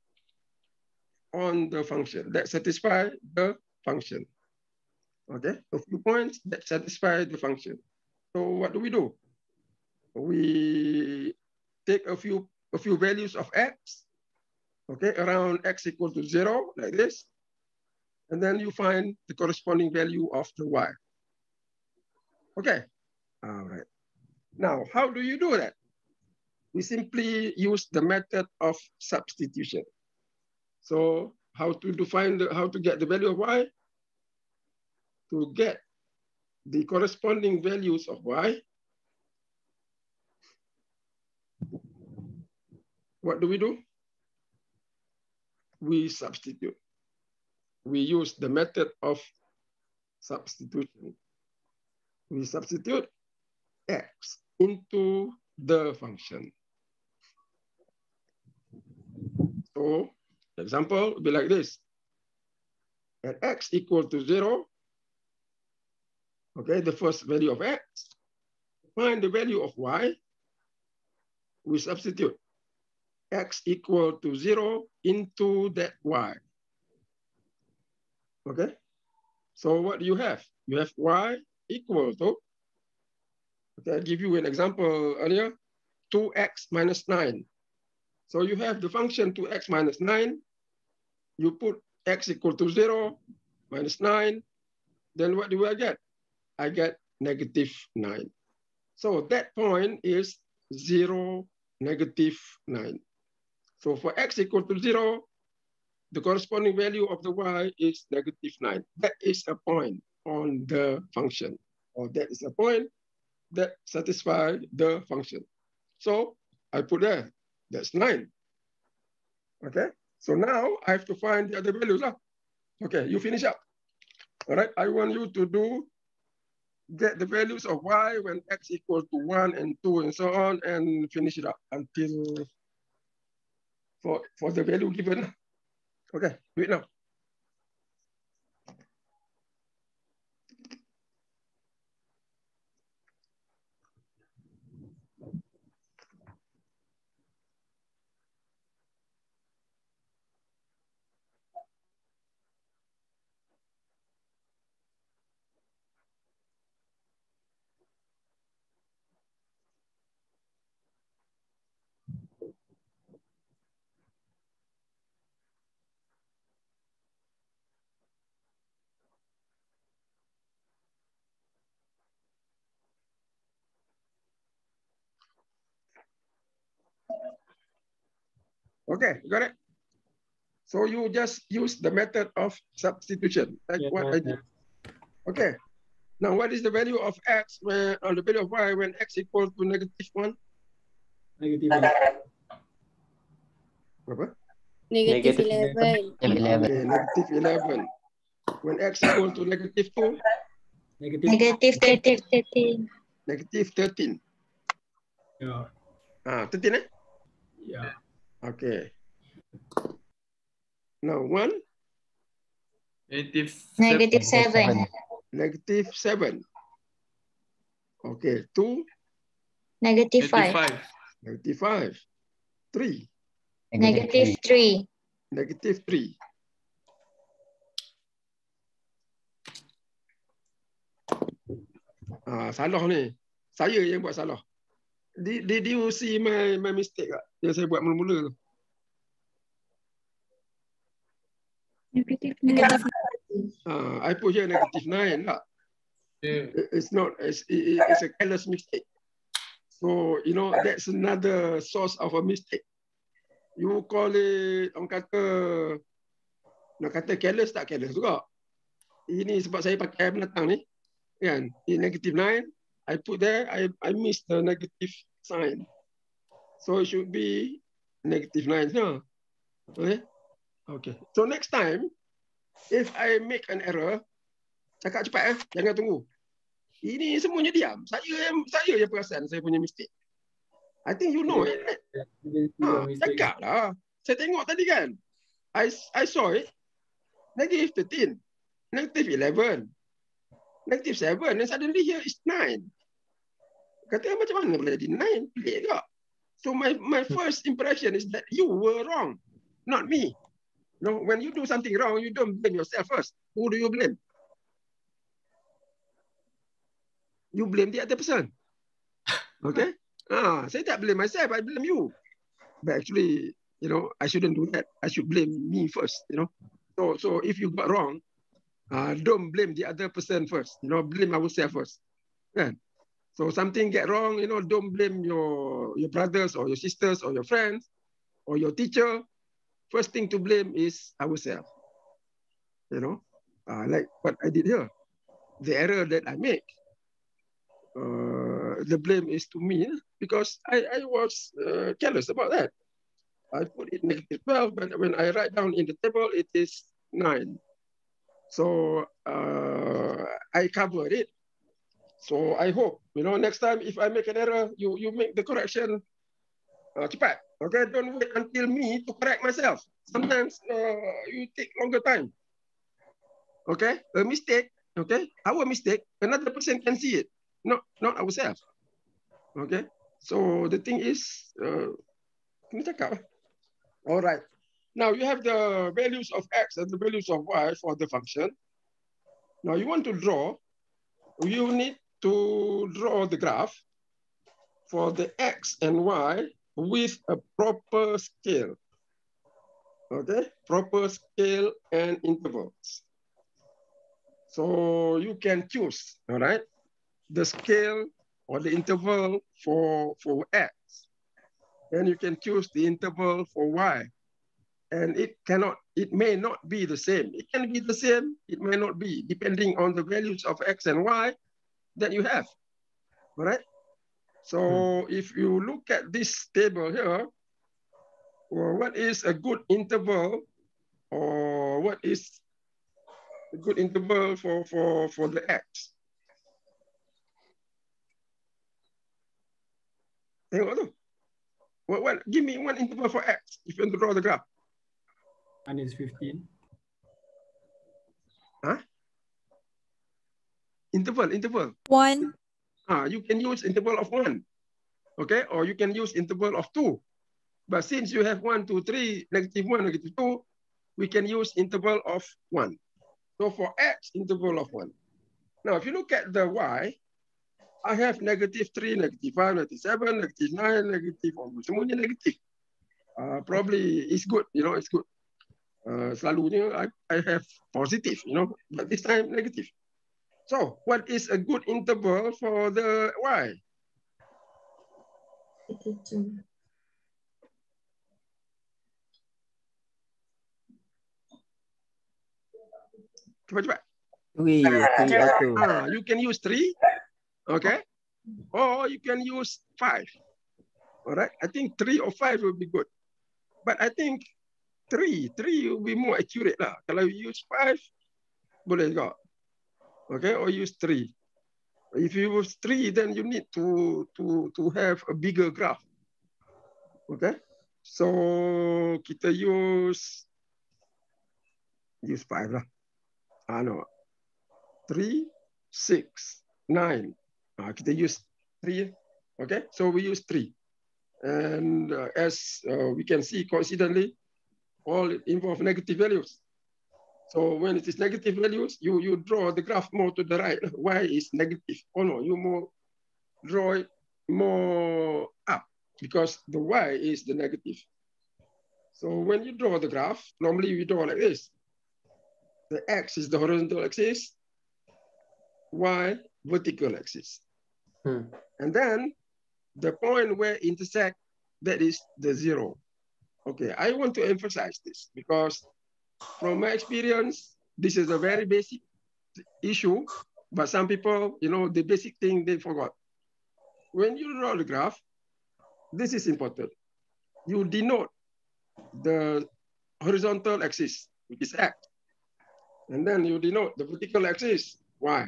on the function that satisfy the function. Okay, a few points that satisfy the function. So what do? We take a few values of X, okay, around X equal to 0, like this. And then you find the corresponding value of the Y. Okay, all right. Now, how do you do that? We simply use the method of substitution. So how to get the value of Y? To get the corresponding values of Y, what do? We substitute. We use the method of substitution. We substitute X into the function. So, example would be like this. At X equal to 0, okay, the first value of X, find the value of Y, we substitute X equal to 0 into that Y. Okay. So what do you have? You have y equal to, okay, I'll give you an example earlier, 2x minus 9. So you have the function 2x minus 9. You put x equal to 0, minus 9. Then what do I get? I get negative 9. So that point is 0, negative 9. So for x equal to 0, the corresponding value of the y is negative 9. That is a point on the function, or that is a point that satisfies the function. So I put there, that's 9. Okay, so now I have to find the other values. Okay, you finish up. All right, I want you to get the values of y when x equals to 1 and 2 and so on, and finish it up until for the value given. Okay, do it now. Okay, got it? So you just use the method of substitution, like what I did. Okay, now what is the value of x when, or the value of y when x equals to negative 1? Negative 1. Berapa? Negative 11. Okay, negative 11. When x equals to negative 2? Negative 13. Negative 13. Yeah. 13 eh? Yeah. Okay. Now 1? Negative Negative 7. Negative 7. Okay, 2? Negative 5. 5. Negative 5. 3? Negative 3. Negative 3. Salah ni. Saya yang buat salah. Did you see my mistake tak? Yang saya buat mula-mula tu. Negative 9. I put here negative 9 lah. Yeah. It's not, it's a careless mistake. So, you know, that's another source of a mistake. You call it, orang kata, nak kata careless tak careless juga. Ini sebab saya pakai penatang ni. Kan? In negative 9, I put there, I missed the negative sign. So it should be negative 9. No? Okay? Okay. So next time, if I make an error, cakap cepat jangan tunggu. Ini semuanya diam. Saya yang perasan saya punya mistake. I think you know it. Cakap lah. Saya tengok tadi kan. I saw it. Negative 13. Negative 11. Negative 7. And suddenly here is 9. Kata macam mana boleh jadi 9? Pelik tak? So my first impression is that you were wrong. Not me. No, when you do something wrong, you don't blame yourself first. Who do you blame? You blame the other person. Okay? Saya tak blame myself, I blame you. But actually, you know, I shouldn't do that. I should blame me first, you know. So if you got wrong, don't blame the other person first. You know, blame ourselves first. Yeah. So something get wrong, you know, don't blame your brothers or your sisters or your friends or your teacher. First thing to blame is ourselves. You know, like what I did here. The error that I make, the blame is to me because I was careless about that. I put it negative 12, but when I write down in the table, it is 9. So I covered it. So I hope, you know, next time if I make an error, you make the correction cepat. Okay, don't wait until me to correct myself. Sometimes you take longer time. Okay, a mistake, okay, our mistake, another person can see it, not ourselves. Okay, so the thing is, kena cakap. All right. Now you have the values of X and the values of Y for the function. Now you want to draw, you need to draw the graph for the X and Y with a proper scale. Okay, proper scale and intervals. So you can choose, all right, the scale or the interval for X. And you can choose the interval for Y. And it may not be the same. It can be the same, it may not be, depending on the values of X and Y that you have, all right? So if you look at this table here, well, what is a good interval, or what is a good interval for the X? Tengok tu. Give me one interval for X if you want to draw the graph. And it's 15. Huh? Interval. 1. You can use interval of 1, okay? Or you can use interval of 2. But since you have 1, 2, 3, -1, -2, we can use interval of 1. So for X, interval of 1. Now, if you look at the Y, I have -3, -5, -7, -9, -1. Semuanya negative. Probably it's good, you know, it's good. Selalunya I have positive, you know, but this time negative. So what is a good interval for the Y? 82. Cepat. 3 auto. You can use 3, okay? Or you can use 5. All right, I think 3 or 5 will be good. But I think 3 will be more accurate lah. Kalau you use 5, boleh juga. Okay, or use 3. If you use 3, then you need to have a bigger graph. Okay, so kita use 5 lah. No, 3, 6, 9. Kita use 3. Okay, so we use 3. And as we can see, coincidentally, all involve negative values. So when it is negative values, you draw the graph more to the right. Y is negative. Oh no, you draw it more up because the Y is the negative. So when you draw the graph, normally we draw like this. The X is the horizontal axis, Y vertical axis. And then the point where intersect, that is the 0. Okay, I want to emphasize this because from my experience, this is a very basic issue, but some people, you know, the basic thing they forgot. When you draw the graph, this is important. You denote the horizontal axis, which is X. And then you denote the vertical axis, Y.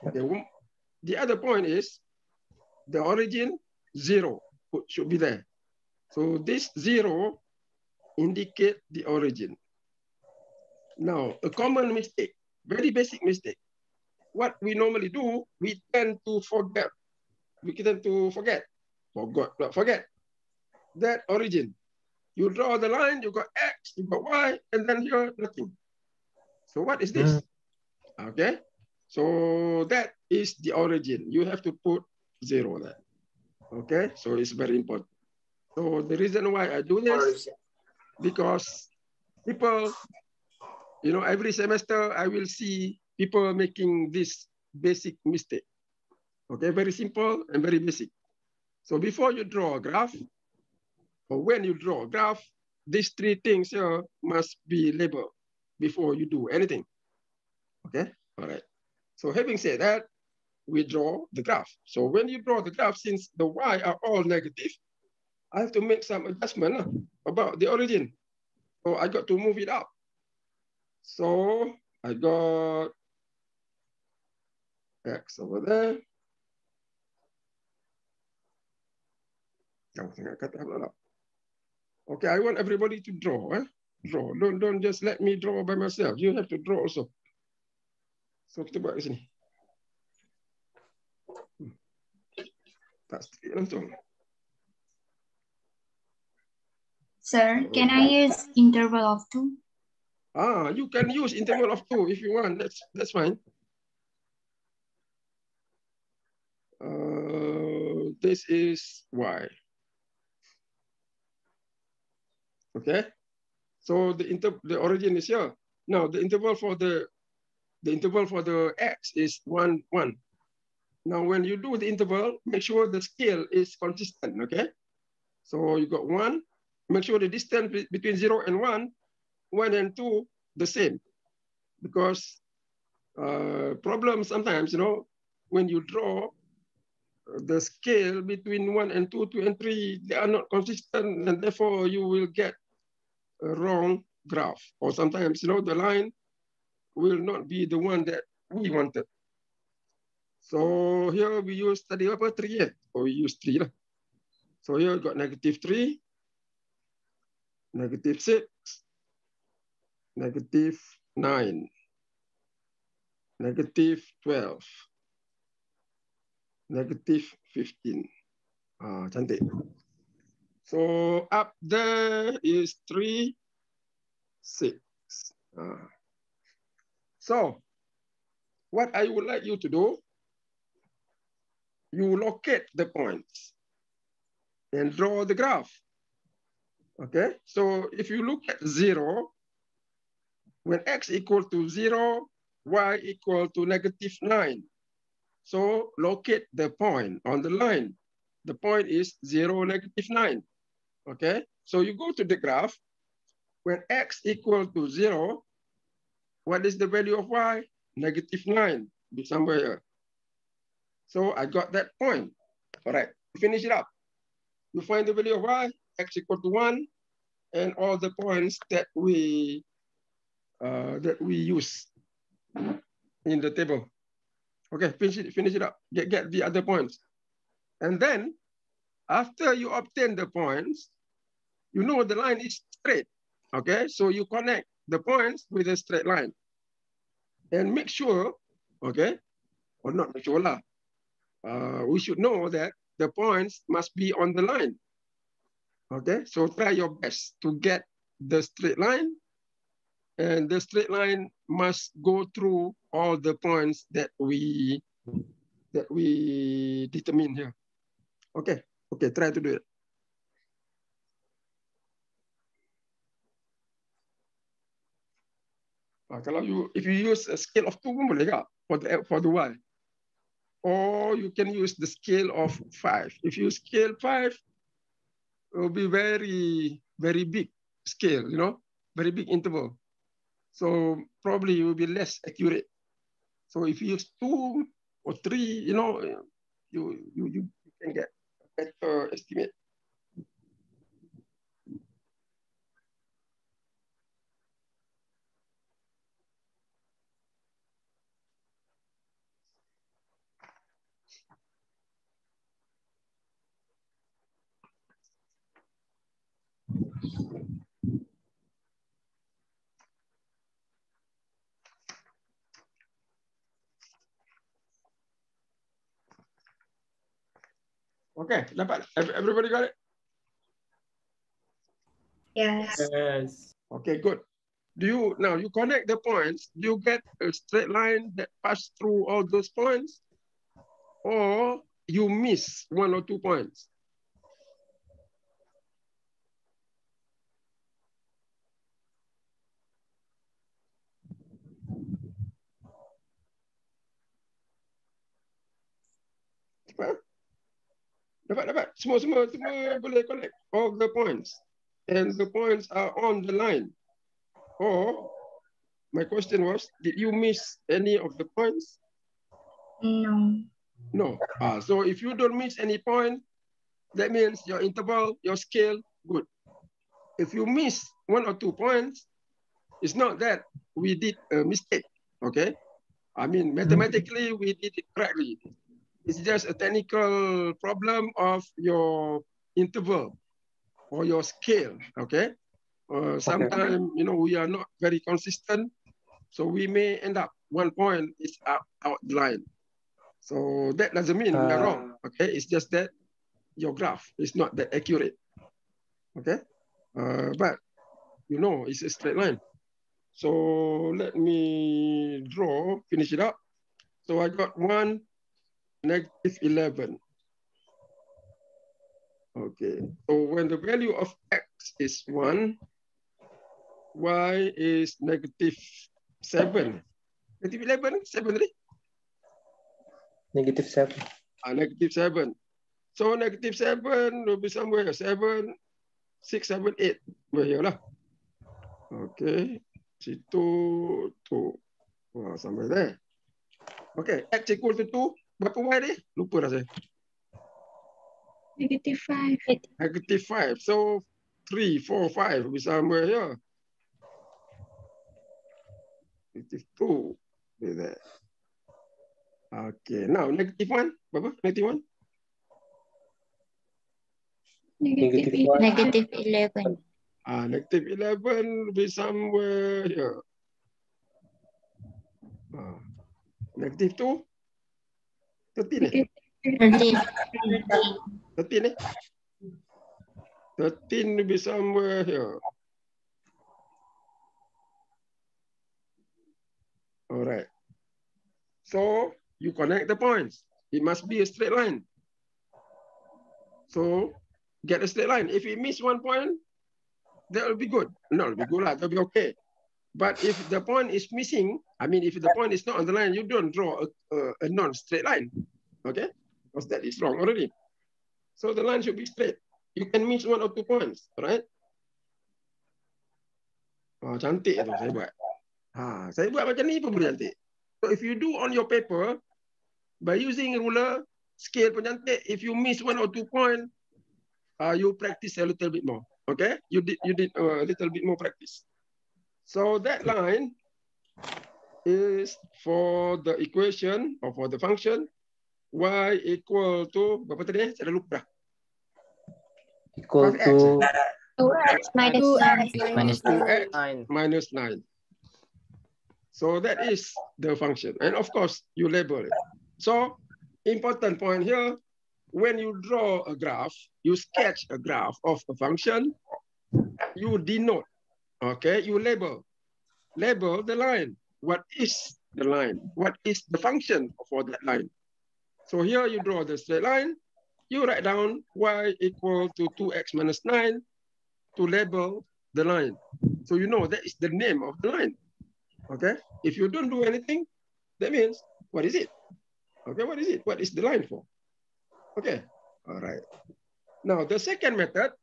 Okay. The other point is the origin 0 should be there. So this 0 indicate the origin. Now, a common mistake, very basic mistake. What we normally do, we tend to forget. Forget that origin. You draw the line, you got X, you got Y, and then here, nothing. So what is this? Okay, so that is the origin. You have to put 0 there. Okay, so it's very important. So the reason why I do this, because people, you know, every semester I will see people making this basic mistake. Okay, very simple and very basic. So before you draw a graph, or when you draw a graph, these 3 things here must be labeled before you do anything. Okay, all right. So having said that, we draw the graph. So when you draw the graph, since the Y are all negative, I have to make some adjustment about the origin. So I got to move it up. So I got X over there. Okay, I want everybody to draw. Draw. Don't just let me draw by myself. You have to draw also. So kita buat di sini. Tak straight langsung. Sir, can I use interval of 2? You can use interval of 2 if you want. That's fine. This is Y. Okay. So the origin is here. Now the interval for the X is 1, 1. Now when you do the interval, make sure the scale is consistent. Okay. So you got 1. Make sure the distance between 0 and 1, 1 and 2, the same. Because problem sometimes, you know, when you draw the scale between 1 and 2, 2 and 3, they are not consistent, and therefore you will get a wrong graph. Or sometimes, you know, the line will not be the one that we wanted. So here we use tadi apa 3 or we use 3 lah. So here we got -3, -6, -9, -12, -15. Cantik. So up there is 3, 6. So what I would like you to do, you locate the points and draw the graph. Okay, so if you look at 0, when X equal to 0, Y equal to -9. So locate the point on the line. The point is 0, -9. Okay, so you go to the graph. When X equal to 0, what is the value of Y? -9, be somewhere here. So I got that point. All right, finish it up. You find the value of Y, X equal to 1, and all the points that we use in the table. Okay, finish it up. Get the other points. And then after you obtain the points, you know the line is straight. Okay, so you connect the points with a straight line. And make sure, okay, or not make sure lah. We should know that the points must be on the line. Okay, so try your best to get the straight line, and the straight line must go through all the points that we determine here. Okay, try to do it. If you use a scale of 2 boleh tak for the Y, or you can use the scale of 5. If you scale 5, it will be very, very big scale, you know, very big interval. So probably it will be less accurate. So if you use 2 or 3, you know, you can get a better estimate. Okay, dapat? Everybody got it? Yes. Yes. Okay, good. Now you connect the points, do you get a straight line that pass through all those points? Or you miss 1 or 2 points? Dapat. Semua boleh connect all the points. And the points are on the line. Or, my question was, did you miss any of the points? No. No. So if you don't miss any point, that means your interval, your scale, good. If you miss 1 or 2 points, it's not that we did a mistake, okay? I mean, mathematically, we did it correctly. It's just a technical problem of your interval or your scale, okay? Sometimes, you know, we are not very consistent, so we may end up 1 point is out the line. So that doesn't mean we are wrong, okay? It's just that your graph is not that accurate, okay? But you know, it's a straight line. So let me draw, finish it up. So I got 1, -11. Okay, so when the value of X is 1, Y is -7. -11, 7 right? -7. -7. So -7 will be somewhere 7, 6, 7, 8. We're here lah. Okay, situ tu. Wah, sampai there. Okay, X equal to 2. Berapa Y ni? Lupa dah saya. -5. -5. So 3, 4, 5 will be somewhere here. -2. Be there. Okay, now -1. Berapa? -1? -11. -11 will be somewhere here. -2. 13 eh? 13 eh? 13 will be somewhere here. All right. So you connect the points. It must be a straight line. So get a straight line. If you miss 1 point, that will be good. No, it'll be good. That'll be okay. But if the point is missing, I mean, if the point is not on the line, you don't draw a non-straight line. Okay? Because that is wrong already. So the line should be straight. You can miss 1 or 2 points, right? Oh, cantik tu saya buat. Saya buat macam ni pun boleh cantik. So if you do on your paper, by using ruler, scale pun cantik. If you miss 1 or 2 points, you practice a little bit more. Okay? You did a little bit more practice. So that line is for the equation or for the function y equal to berapa tadi? Saya dah lupa. Equal to 2x minus 9. So that is the function. And of course, you label it. So important point here, when you draw a graph, you sketch a graph of a function, you denote. Okay, you label the line. What is the line? What is the function for that line? So here you draw the straight line. You write down y equal to 2x minus 9 to label the line. So you know that is the name of the line. Okay, if you don't do anything, that means, what is it? Okay, what is it? What is the line for? Okay, all right. Now the second method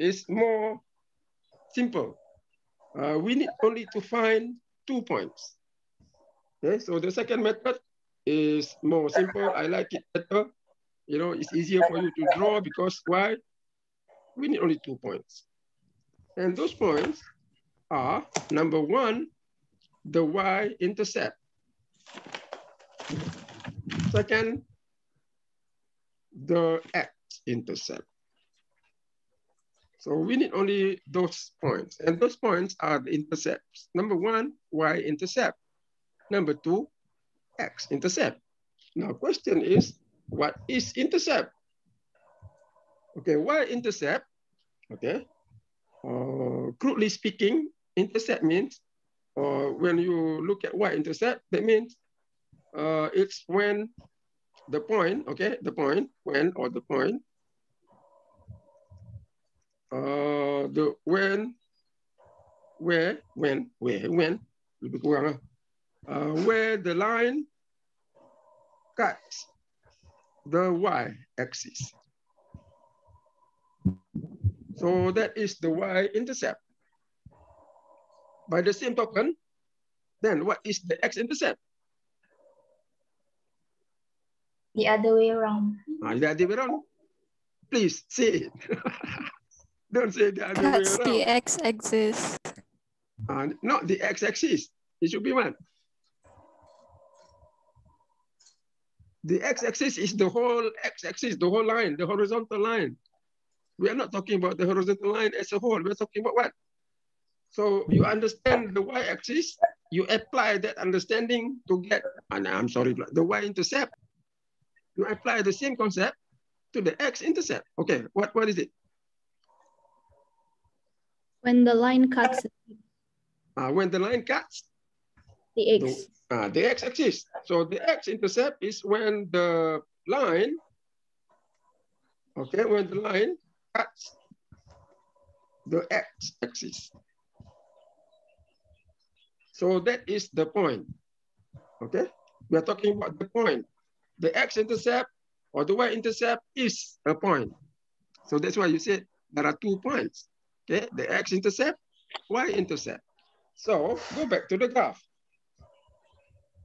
is more simple. We need only to find 2 points. Okay, so the second method is more simple. I like it better. You know, it's easier for you to draw because why? We need only 2 points. And those points are, number 1, the Y-intercept. Second, the X-intercept. So we need only those points. And those points are the intercepts. Number 1, Y-intercept. Number 2, X-intercept. Now, question is, what is intercept? Okay, Y-intercept, okay. Crudely speaking, intercept means, when you look at Y-intercept, that means it's when the point, okay, the point, when, or the point, where the line cuts the y-axis. So that is the y-intercept. By the same token, then what is the x-intercept? The other way around. The other way around. Please say it. Don't say the other way around. That's the x-axis. Not the x-axis. It should be what? The x-axis is the whole x-axis, the whole line, the horizontal line. We are not talking about the horizontal line as a whole. We're talking about what? So you understand the y-axis, you apply that understanding to get, I'm sorry, the y-intercept. You apply the same concept to the x-intercept. Okay, what is it? When the line cuts. When the line cuts the X. The X-axis. So the X-intercept is when the line, okay, when the line cuts the X-axis. So that is the point, okay? We are talking about the point. The X-intercept or the Y-intercept is a point. So that's why you said there are 2 points, okay? The X-intercept, Y-intercept. So go back to the graph.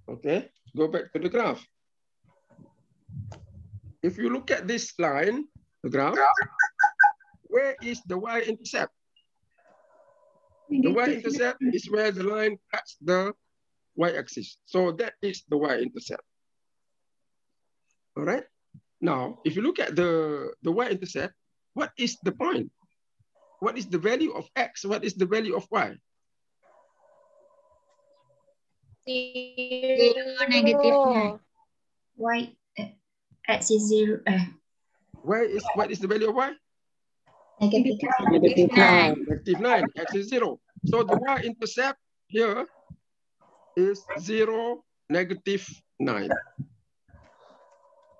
Okay, go back to the graph. If you look at this line, the graph, where is the Y-intercept? The Y-intercept is where the line cuts the Y-axis. So that is the Y-intercept. All right. Now, if you look at the Y-intercept, what is the point? What is the value of X? What is the value of Y? 0, -9. Y, X is 0. What is the value of Y? -9. -9. X is 0. So the Y-intercept here is 0, -9.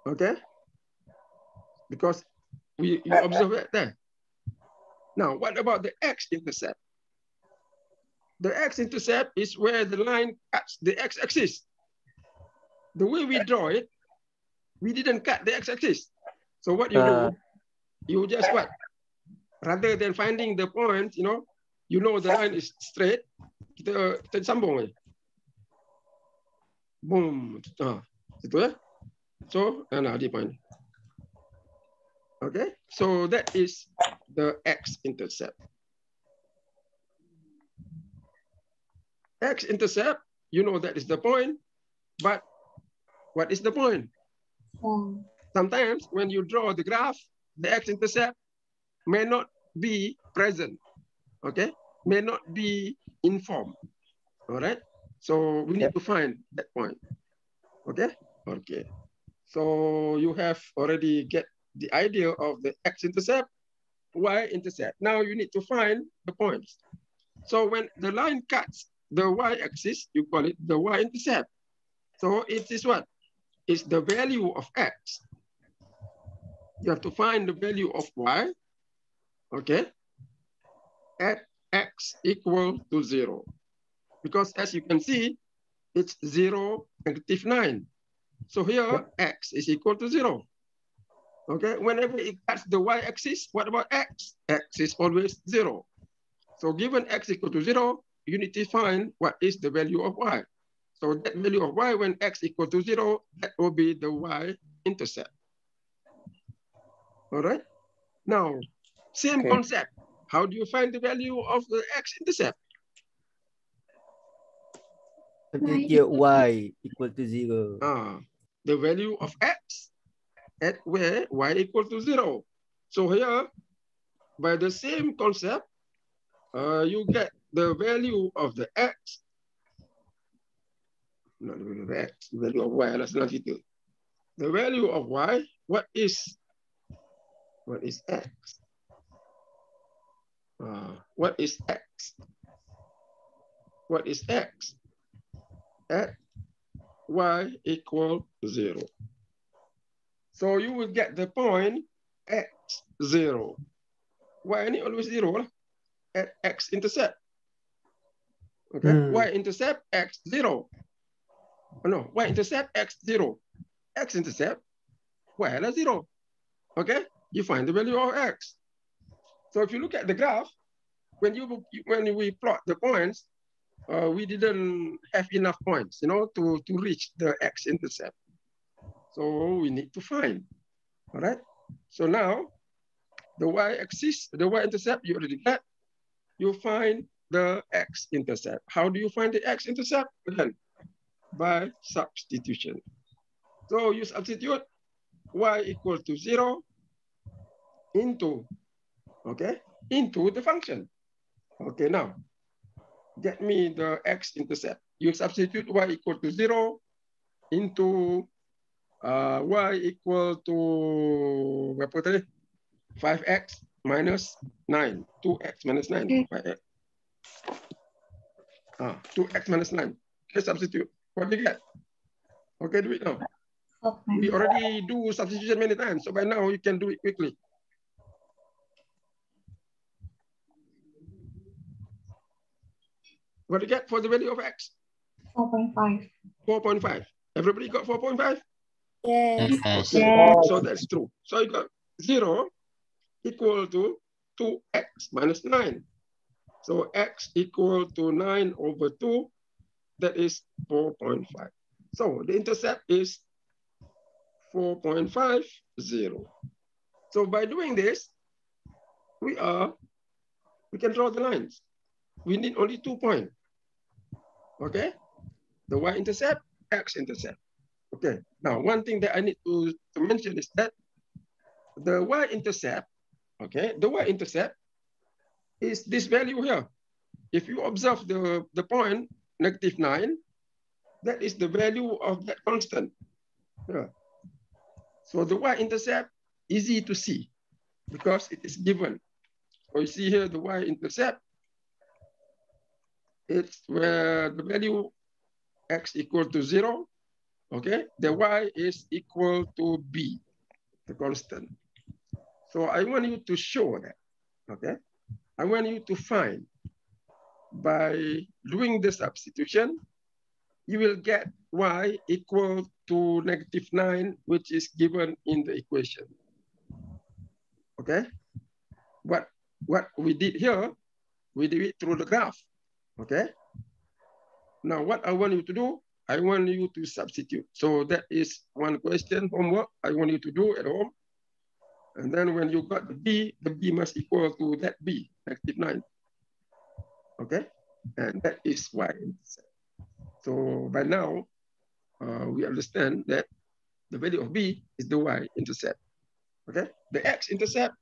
Okay? Because you observe it there. Now, what about the X-intercept? The X-intercept is where the line cuts the X-axis. The way we draw it, we didn't cut the X-axis. So what you do, you just what? Rather than finding the point, you know the line is straight, kita sambung aja. Boom. Itu ya. So, dia point. Okay, so that is the X-intercept. X-intercept, you know that is the point, but what is the point? Sometimes when you draw the graph, the X-intercept may not be present, okay? May not be informed, all right? So we need to find that point, okay? Okay, so you have already get the idea of the X-intercept, Y-intercept. Now you need to find the points. So when the line cuts the Y-axis, you call it the Y-intercept. So it is what? It's the value of X. You have to find the value of Y, okay, at X equal to 0. Because as you can see, it's 0, -9. So here, X is equal to 0. Okay, whenever it cuts the Y-axis, what about X? X is always 0. So given X equal to 0, you need to find what is the value of Y. So that value of Y when X equal to 0, that will be the Y-intercept. All right. Now, same concept. How do you find the value of the X-intercept? Y equal to 0. The value of X at where Y equal to 0. So here, by the same concept, you get the value of the X. Not the value of X, the value of Y. That's not it. The value of Y, what is X? What is X? What is X? At Y equal to 0. So you will get the point X 0. Y ini always 0 at X-intercept. Okay, Y-intercept X 0. Oh, no, Y-intercept X 0. X-intercept Y adalah 0. Okay, you find the value of X. So if you look at the graph, when we plot the points, we didn't have enough points, to reach the X-intercept. So we need to find, all right? So now, the Y-axis, the Y-intercept, you already got. You find the X-intercept. How do you find the X-intercept? Again, by substitution. So you substitute Y equal to 0 into the function. Okay, now, get me the X-intercept. You substitute Y equal to 0 into Y equal to 5X minus 9. 2x minus 9 by x. 2x minus 9. Okay, substitute. What do you get? Okay, do it now. We already do substitution many times, so by now you can do it quickly. What do you get for the value of x? 4.5. 4.5. Everybody got 4.5? Yes. Okay. Yes. So that's true. So you got 0 equal to 2x minus 9. So x equal to 9 over 2, that is 4.5. So the intercept is 4.50. So by doing this, we can draw the lines. We need only 2 points. Okay? The Y-intercept, X-intercept. Okay. Now, one thing that I need to mention is that the Y-intercept, okay, the Y-intercept is this value here. If you observe the point, -9, that is the value of that constant. Yeah. So the Y-intercept, easy to see because it is given. So you see here the Y-intercept, it's where the value x equal to 0, okay? The y is equal to b, the constant. So I want you to show that, okay? I want you to find, by doing the substitution, you will get y equal to -9, which is given in the equation. Okay? What we did here, we did it through the graph. Okay? Now, what I want you to do, I want you to substitute. So that is one question, homework, I want you to do at home. And then when you got the b must equal to that b, -9. Okay? And that is Y-intercept. So by now, we understand that the value of b is the Y-intercept. Okay? The X-intercept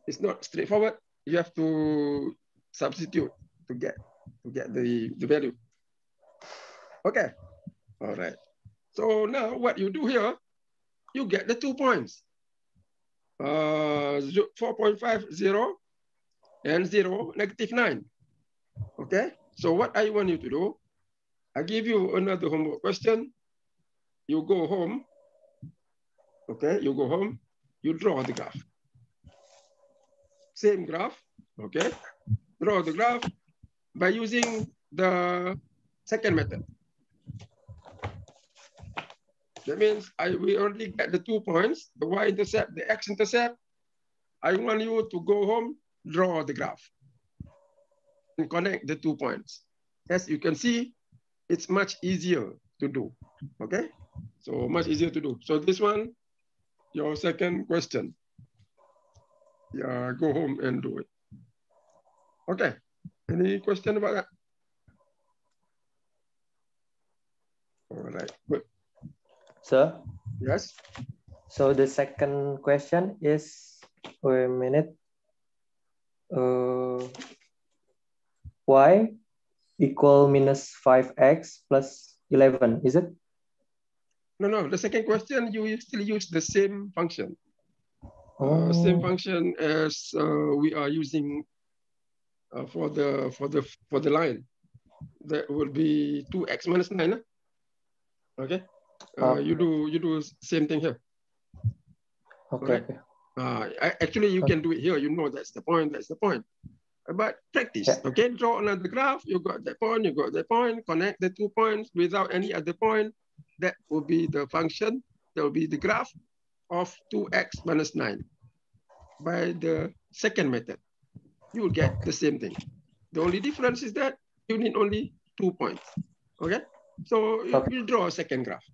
is not straightforward. You have to substitute to get the value. Okay. All right. So now what you do here, you get the 2 points. 4.50 and 0, -9. Okay. So what I want you to do, I give you another homework question. You go home. Okay. You go home. You draw the graph. Same graph. Okay. Draw the graph by using the second method. That means we already get the 2 points, the Y-intercept, the X-intercept. I want you to go home, draw the graph, and connect the 2 points. As you can see, it's much easier to do, okay? So much easier to do. So this one, your second question. Yeah, go home and do it. Okay, any question about that? All right, good. Sir? Yes? So the second question is, wait a minute. Y equal -5x plus 11, is it? No, the second question, you still use the same function. Same Oh. function as we are using for the line. That will be 2x minus 9. Okay. You do same thing here. Okay. Right? Actually, you can do it here. You know that's the point. That's the point. But practice. Yeah. Okay. Draw another graph. You got that point. You got that point. Connect the 2 points without any other point. That will be the function. That will be the graph of 2x minus 9. By the second method, you will get the same thing. The only difference is that you need only 2 points. Okay. So you will draw a second graph.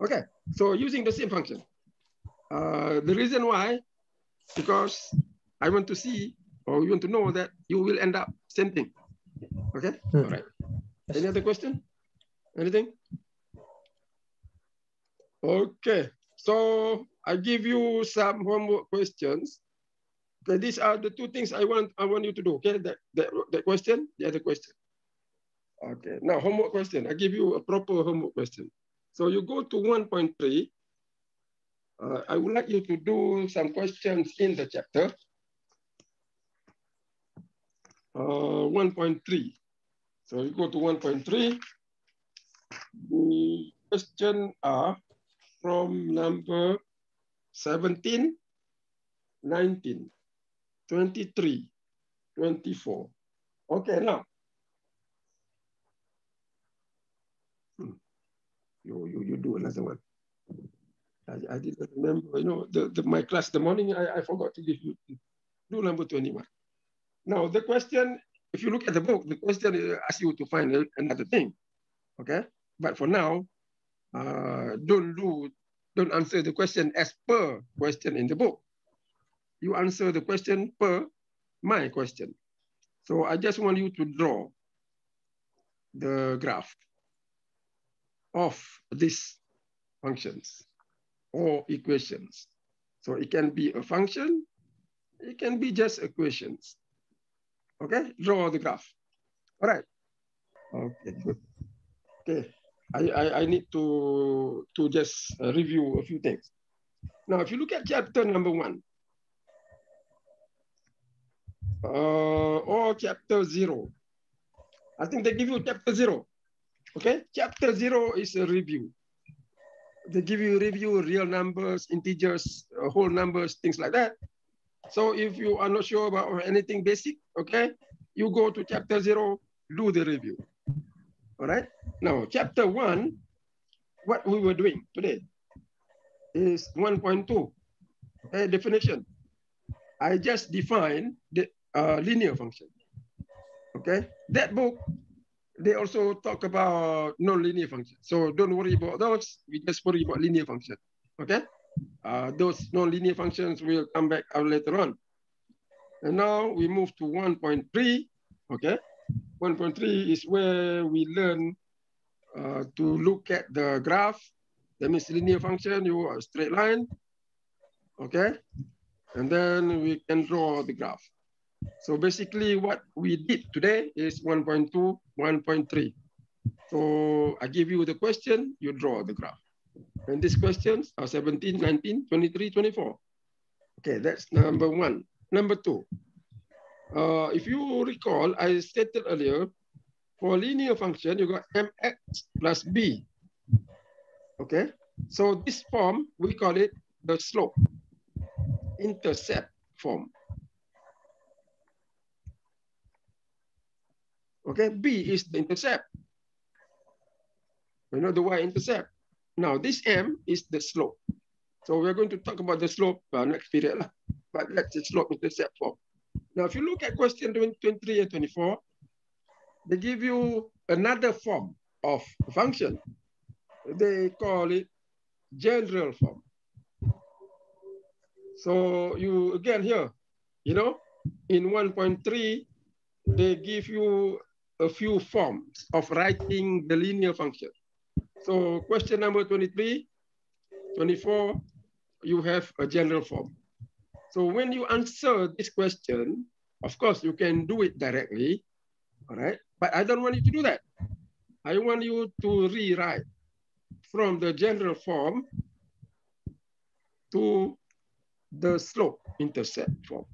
Okay, so using the same function. The reason why, because I want to see, or you want to know that you will end up same thing. Okay, all right. Any other question? Anything? Okay, so I give you some homework questions. Okay, these are the 2 things I want you to do. Okay, that question, the other question. Okay, now homework question. I give you a proper homework question. So you go to 1.3. I would like you to do some questions in the chapter. 1.3. So we go to 1.3. The question are from number 17, 19, 23, 24. Okay, now. You do another one. I didn't remember, you know, my class the morning, I forgot to give you, do number 21. Now the question, if you look at the book, the question asks you to find another thing, okay? But for now, don't answer the question as per question in the book. You answer the question per my question. So I just want you to draw the graph of these functions or equations. So it can be a function, it can be just equations. Okay, draw the graph. All right. Okay, good. Okay, I need to just review a few things. Now, if you look at chapter number 1, or chapter 0, I think they give you chapter 0. Okay, chapter 0 is a review. They give you review, real numbers, integers, whole numbers, things like that. So if you are not sure about anything basic, okay, you go to chapter 0, do the review. All right. Now, chapter 1, what we were doing today is 1.2, okay, definition. I just defined the linear function. Okay, that book, they also talk about non-linear functions. So don't worry about those. We just worry about linear function. Okay. Those non-linear functions will come back out later on. And now we move to 1.3. Okay. 1.3 is where we learn to look at the graph. That means linear function, you are a straight line. Okay. And then we can draw the graph. So basically what we did today is 1.2, 1.3. So I give you the question, you draw the graph. And these questions are 17, 19, 23, 24. Okay, that's number 1. Number 2, if you recall, I stated earlier, for linear function, you got mx plus b. Okay, so this form, we call it the slope intercept form. Okay, b is the intercept. You know the y-intercept. Now this m is the slope. So we're going to talk about the slope next period, but that's the slope intercept form. Now, if you look at question 23 and 24, they give you another form of function. They call it general form. So you, again here, you know, in 1.3, they give you a few forms of writing the linear function. So question number 23, 24, you have a general form. So when you answer this question, of course, you can do it directly, all right? But I don't want you to do that. I want you to rewrite from the general form to the slope intercept form.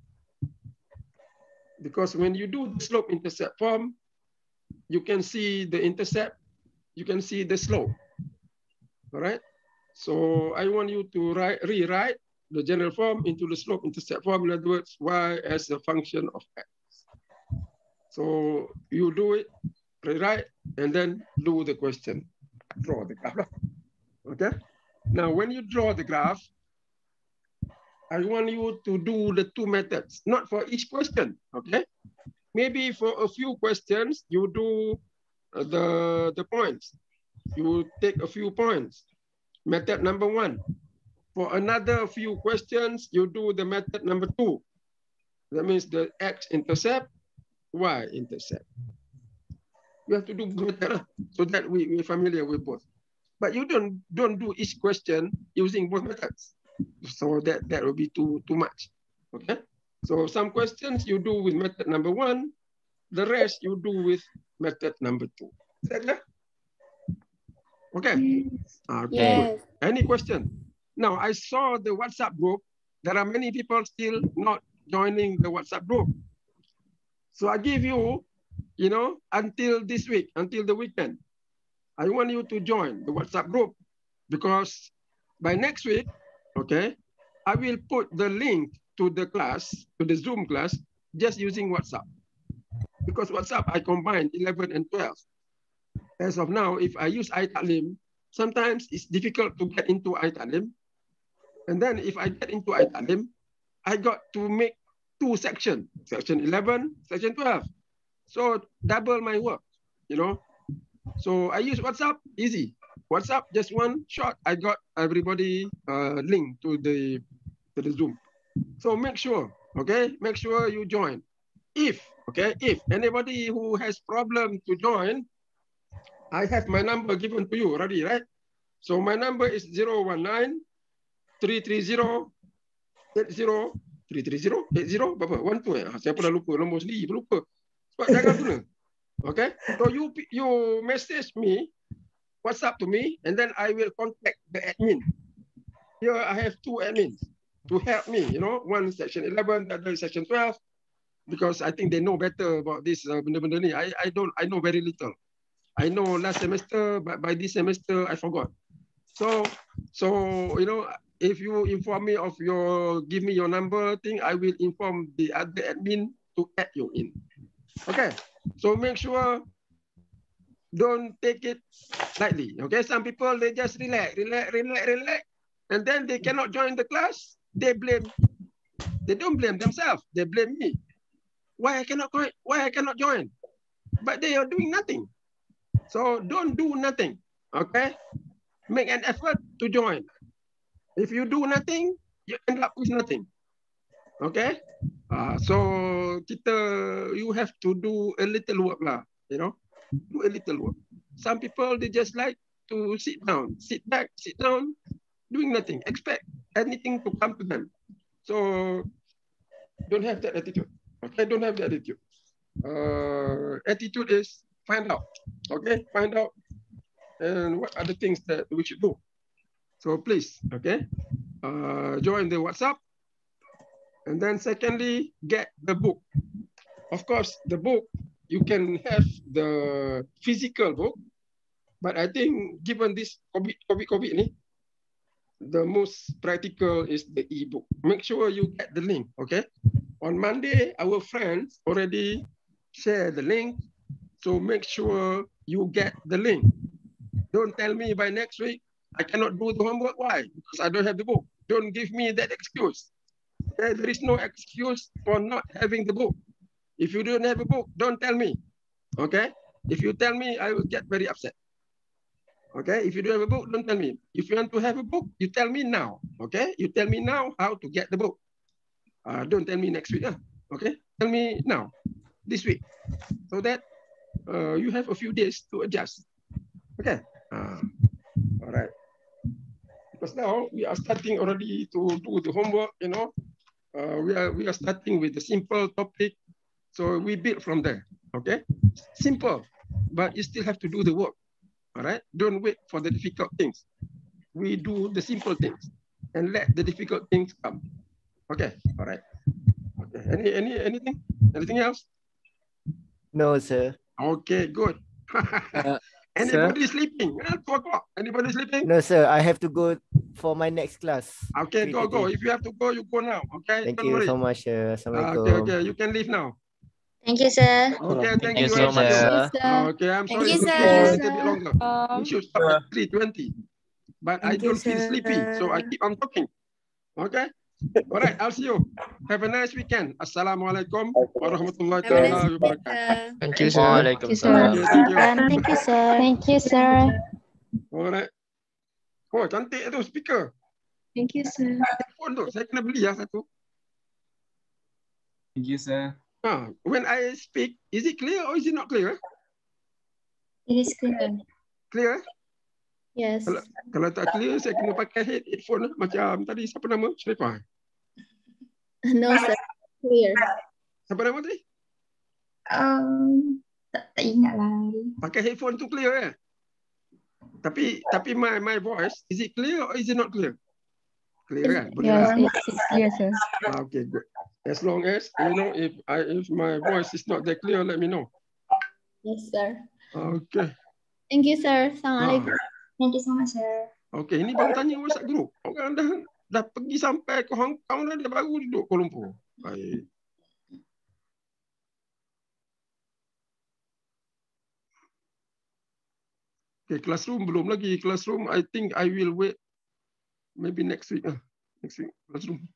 Because when you do the slope intercept form, you can see the intercept, you can see the slope, all right? So I want you to rewrite the general form into the slope intercept form. In other words, y as a function of x. So you do it, rewrite, and then do the question. Draw the graph. Okay? Now, when you draw the graph, I want you to do the 2 methods, not for each question, okay? Maybe for a few questions, you do the points. You take a few points. Method number 1. For another few questions, you do the method number 2. That means the X-intercept, Y-intercept. You have to do method so that we're familiar with both. But you don't do each question using both methods. So that will be too much. Okay? So some questions you do with method number 1, the rest you do with method number 2. Is that clear? Okay. Okay. Yes. Any question? Now, I saw the WhatsApp group. There are many people still not joining the WhatsApp group. So I give you, you know, until this week, until the weekend. I want you to join the WhatsApp group because by next week, okay, I will put the link to the class, to the Zoom class, just using WhatsApp. Because WhatsApp, I combine 11 and 12. As of now, if I use iTalim, sometimes it's difficult to get into iTalim. And then if I get into iTalim, I got to make 2 sections, section 11, section 12. So double my work, you know. So I use WhatsApp, easy. WhatsApp, just one shot, I got everybody link to the Zoom. So make sure, okay, make sure you join. If anybody who has problem to join, I have my number given to you already, right? So my number is 019-330-80-330-80, berapa? 12 saya pernah lupa, nombor sendiri lupa. Sebab jangan guna. Okay, so you message me, WhatsApp to me, and then I will contact the admin. Here I have 2 admins to help me, you know, one section 11, the other section 12, because I think they know better about this benda-benda ni. I know very little. I know last semester, but by this semester I forgot. So you know, if you inform me of give me your number thing, I will inform the other admin to add you in. Okay, so make sure don't take it lightly. Okay, some people they just relax, and then they cannot join the class. They don't blame themselves. They blame me. Why I cannot join? But they are doing nothing. So don't do nothing. Okay, make an effort to join. If you do nothing, you end up with nothing. Okay, so you have to do a little work lah. You know, do a little work. Some people they just like to sit down, sit back, sit down, doing nothing. Expect anything to come to them. So don't have that attitude. Okay, don't have that attitude. Attitude is find out. Okay, find out and what are the things that we should do. So please, okay, join the WhatsApp. And then secondly, get the book. Of course, the book, you can have the physical book, but I think given this COVID, the most practical is the e-book. Make sure you get the link, okay? On Monday, our friends already share the link. So make sure you get the link. Don't tell me by next week, I cannot do the homework. Why? Because I don't have the book. Don't give me that excuse. Okay? There is no excuse for not having the book. If you don't have a book, don't tell me. Okay? If you tell me, I will get very upset. Okay? If you don't have a book, don't tell me. If you want to have a book, you tell me now. Okay? You tell me now how to get the book. Don't tell me next week. Okay? Tell me now, this week, so that you have a few days to adjust. Okay? All right. Because now we are starting already to do the homework, you know. We are starting with the simple topic. So we build from there, okay? Simple, but you still have to do the work, all right? Don't wait for the difficult things. We do the simple things and let the difficult things come. Okay, all right. Okay. Anything else? No, sir. Okay, good. Anybody sleeping? 2 o'clock. Anybody sleeping? No, sir. I have to go for my next class. Okay, go. If you have to go, you go now. Okay. Thank Don't you worry. so much, sir. Assalamualaikum. Okay. You can leave now. Thank you, sir. Okay, thank you so much, sir. Okay, I'm Thank sorry you, to keep sir. you a little bit longer. We should stop at 3:20. But I Thank you, don't feel sleepy, so I keep on talking. Okay? All right, I'll see you. Have a nice weekend. Assalamualaikum warahmatullahi Have a nice wabarakatuh. weekend. Thank you, sir. Waalaikumsalam. Thank you. Thank you, sir. Thank you, sir. Alright. Oh, cantik tu speaker. Thank you, sir. Phone tu, saya kena beli satu. Thank you, sir. When I speak, is it clear or is it not clear? It is clear. Clear? Yes. Kalau tak clear, saya kena pakai headphone macam tadi. Siapa nama? Syaifah. No, sir. Clear. Siapa nama tadi? Tak ingat lah. Pakai headphone tu clear Tapi my voice, is it clear or is it not clear? Clear kan? Boleh Yes, lah. it's clear, sir. Okay, good. As long as, you know, if my voice is not that clear, let me know. Yes, sir. Okay. Thank you, sir. Assalamualaikum. Thank you so much, sir. Okay, ini baru tanya WhatsApp group. Orang dah pergi sampai ke Hong Kong dah, dia baru duduk Kuala Lumpur. Baik. Okay, classroom belum lagi. Classroom, I think I will wait maybe next week. Next week, classroom.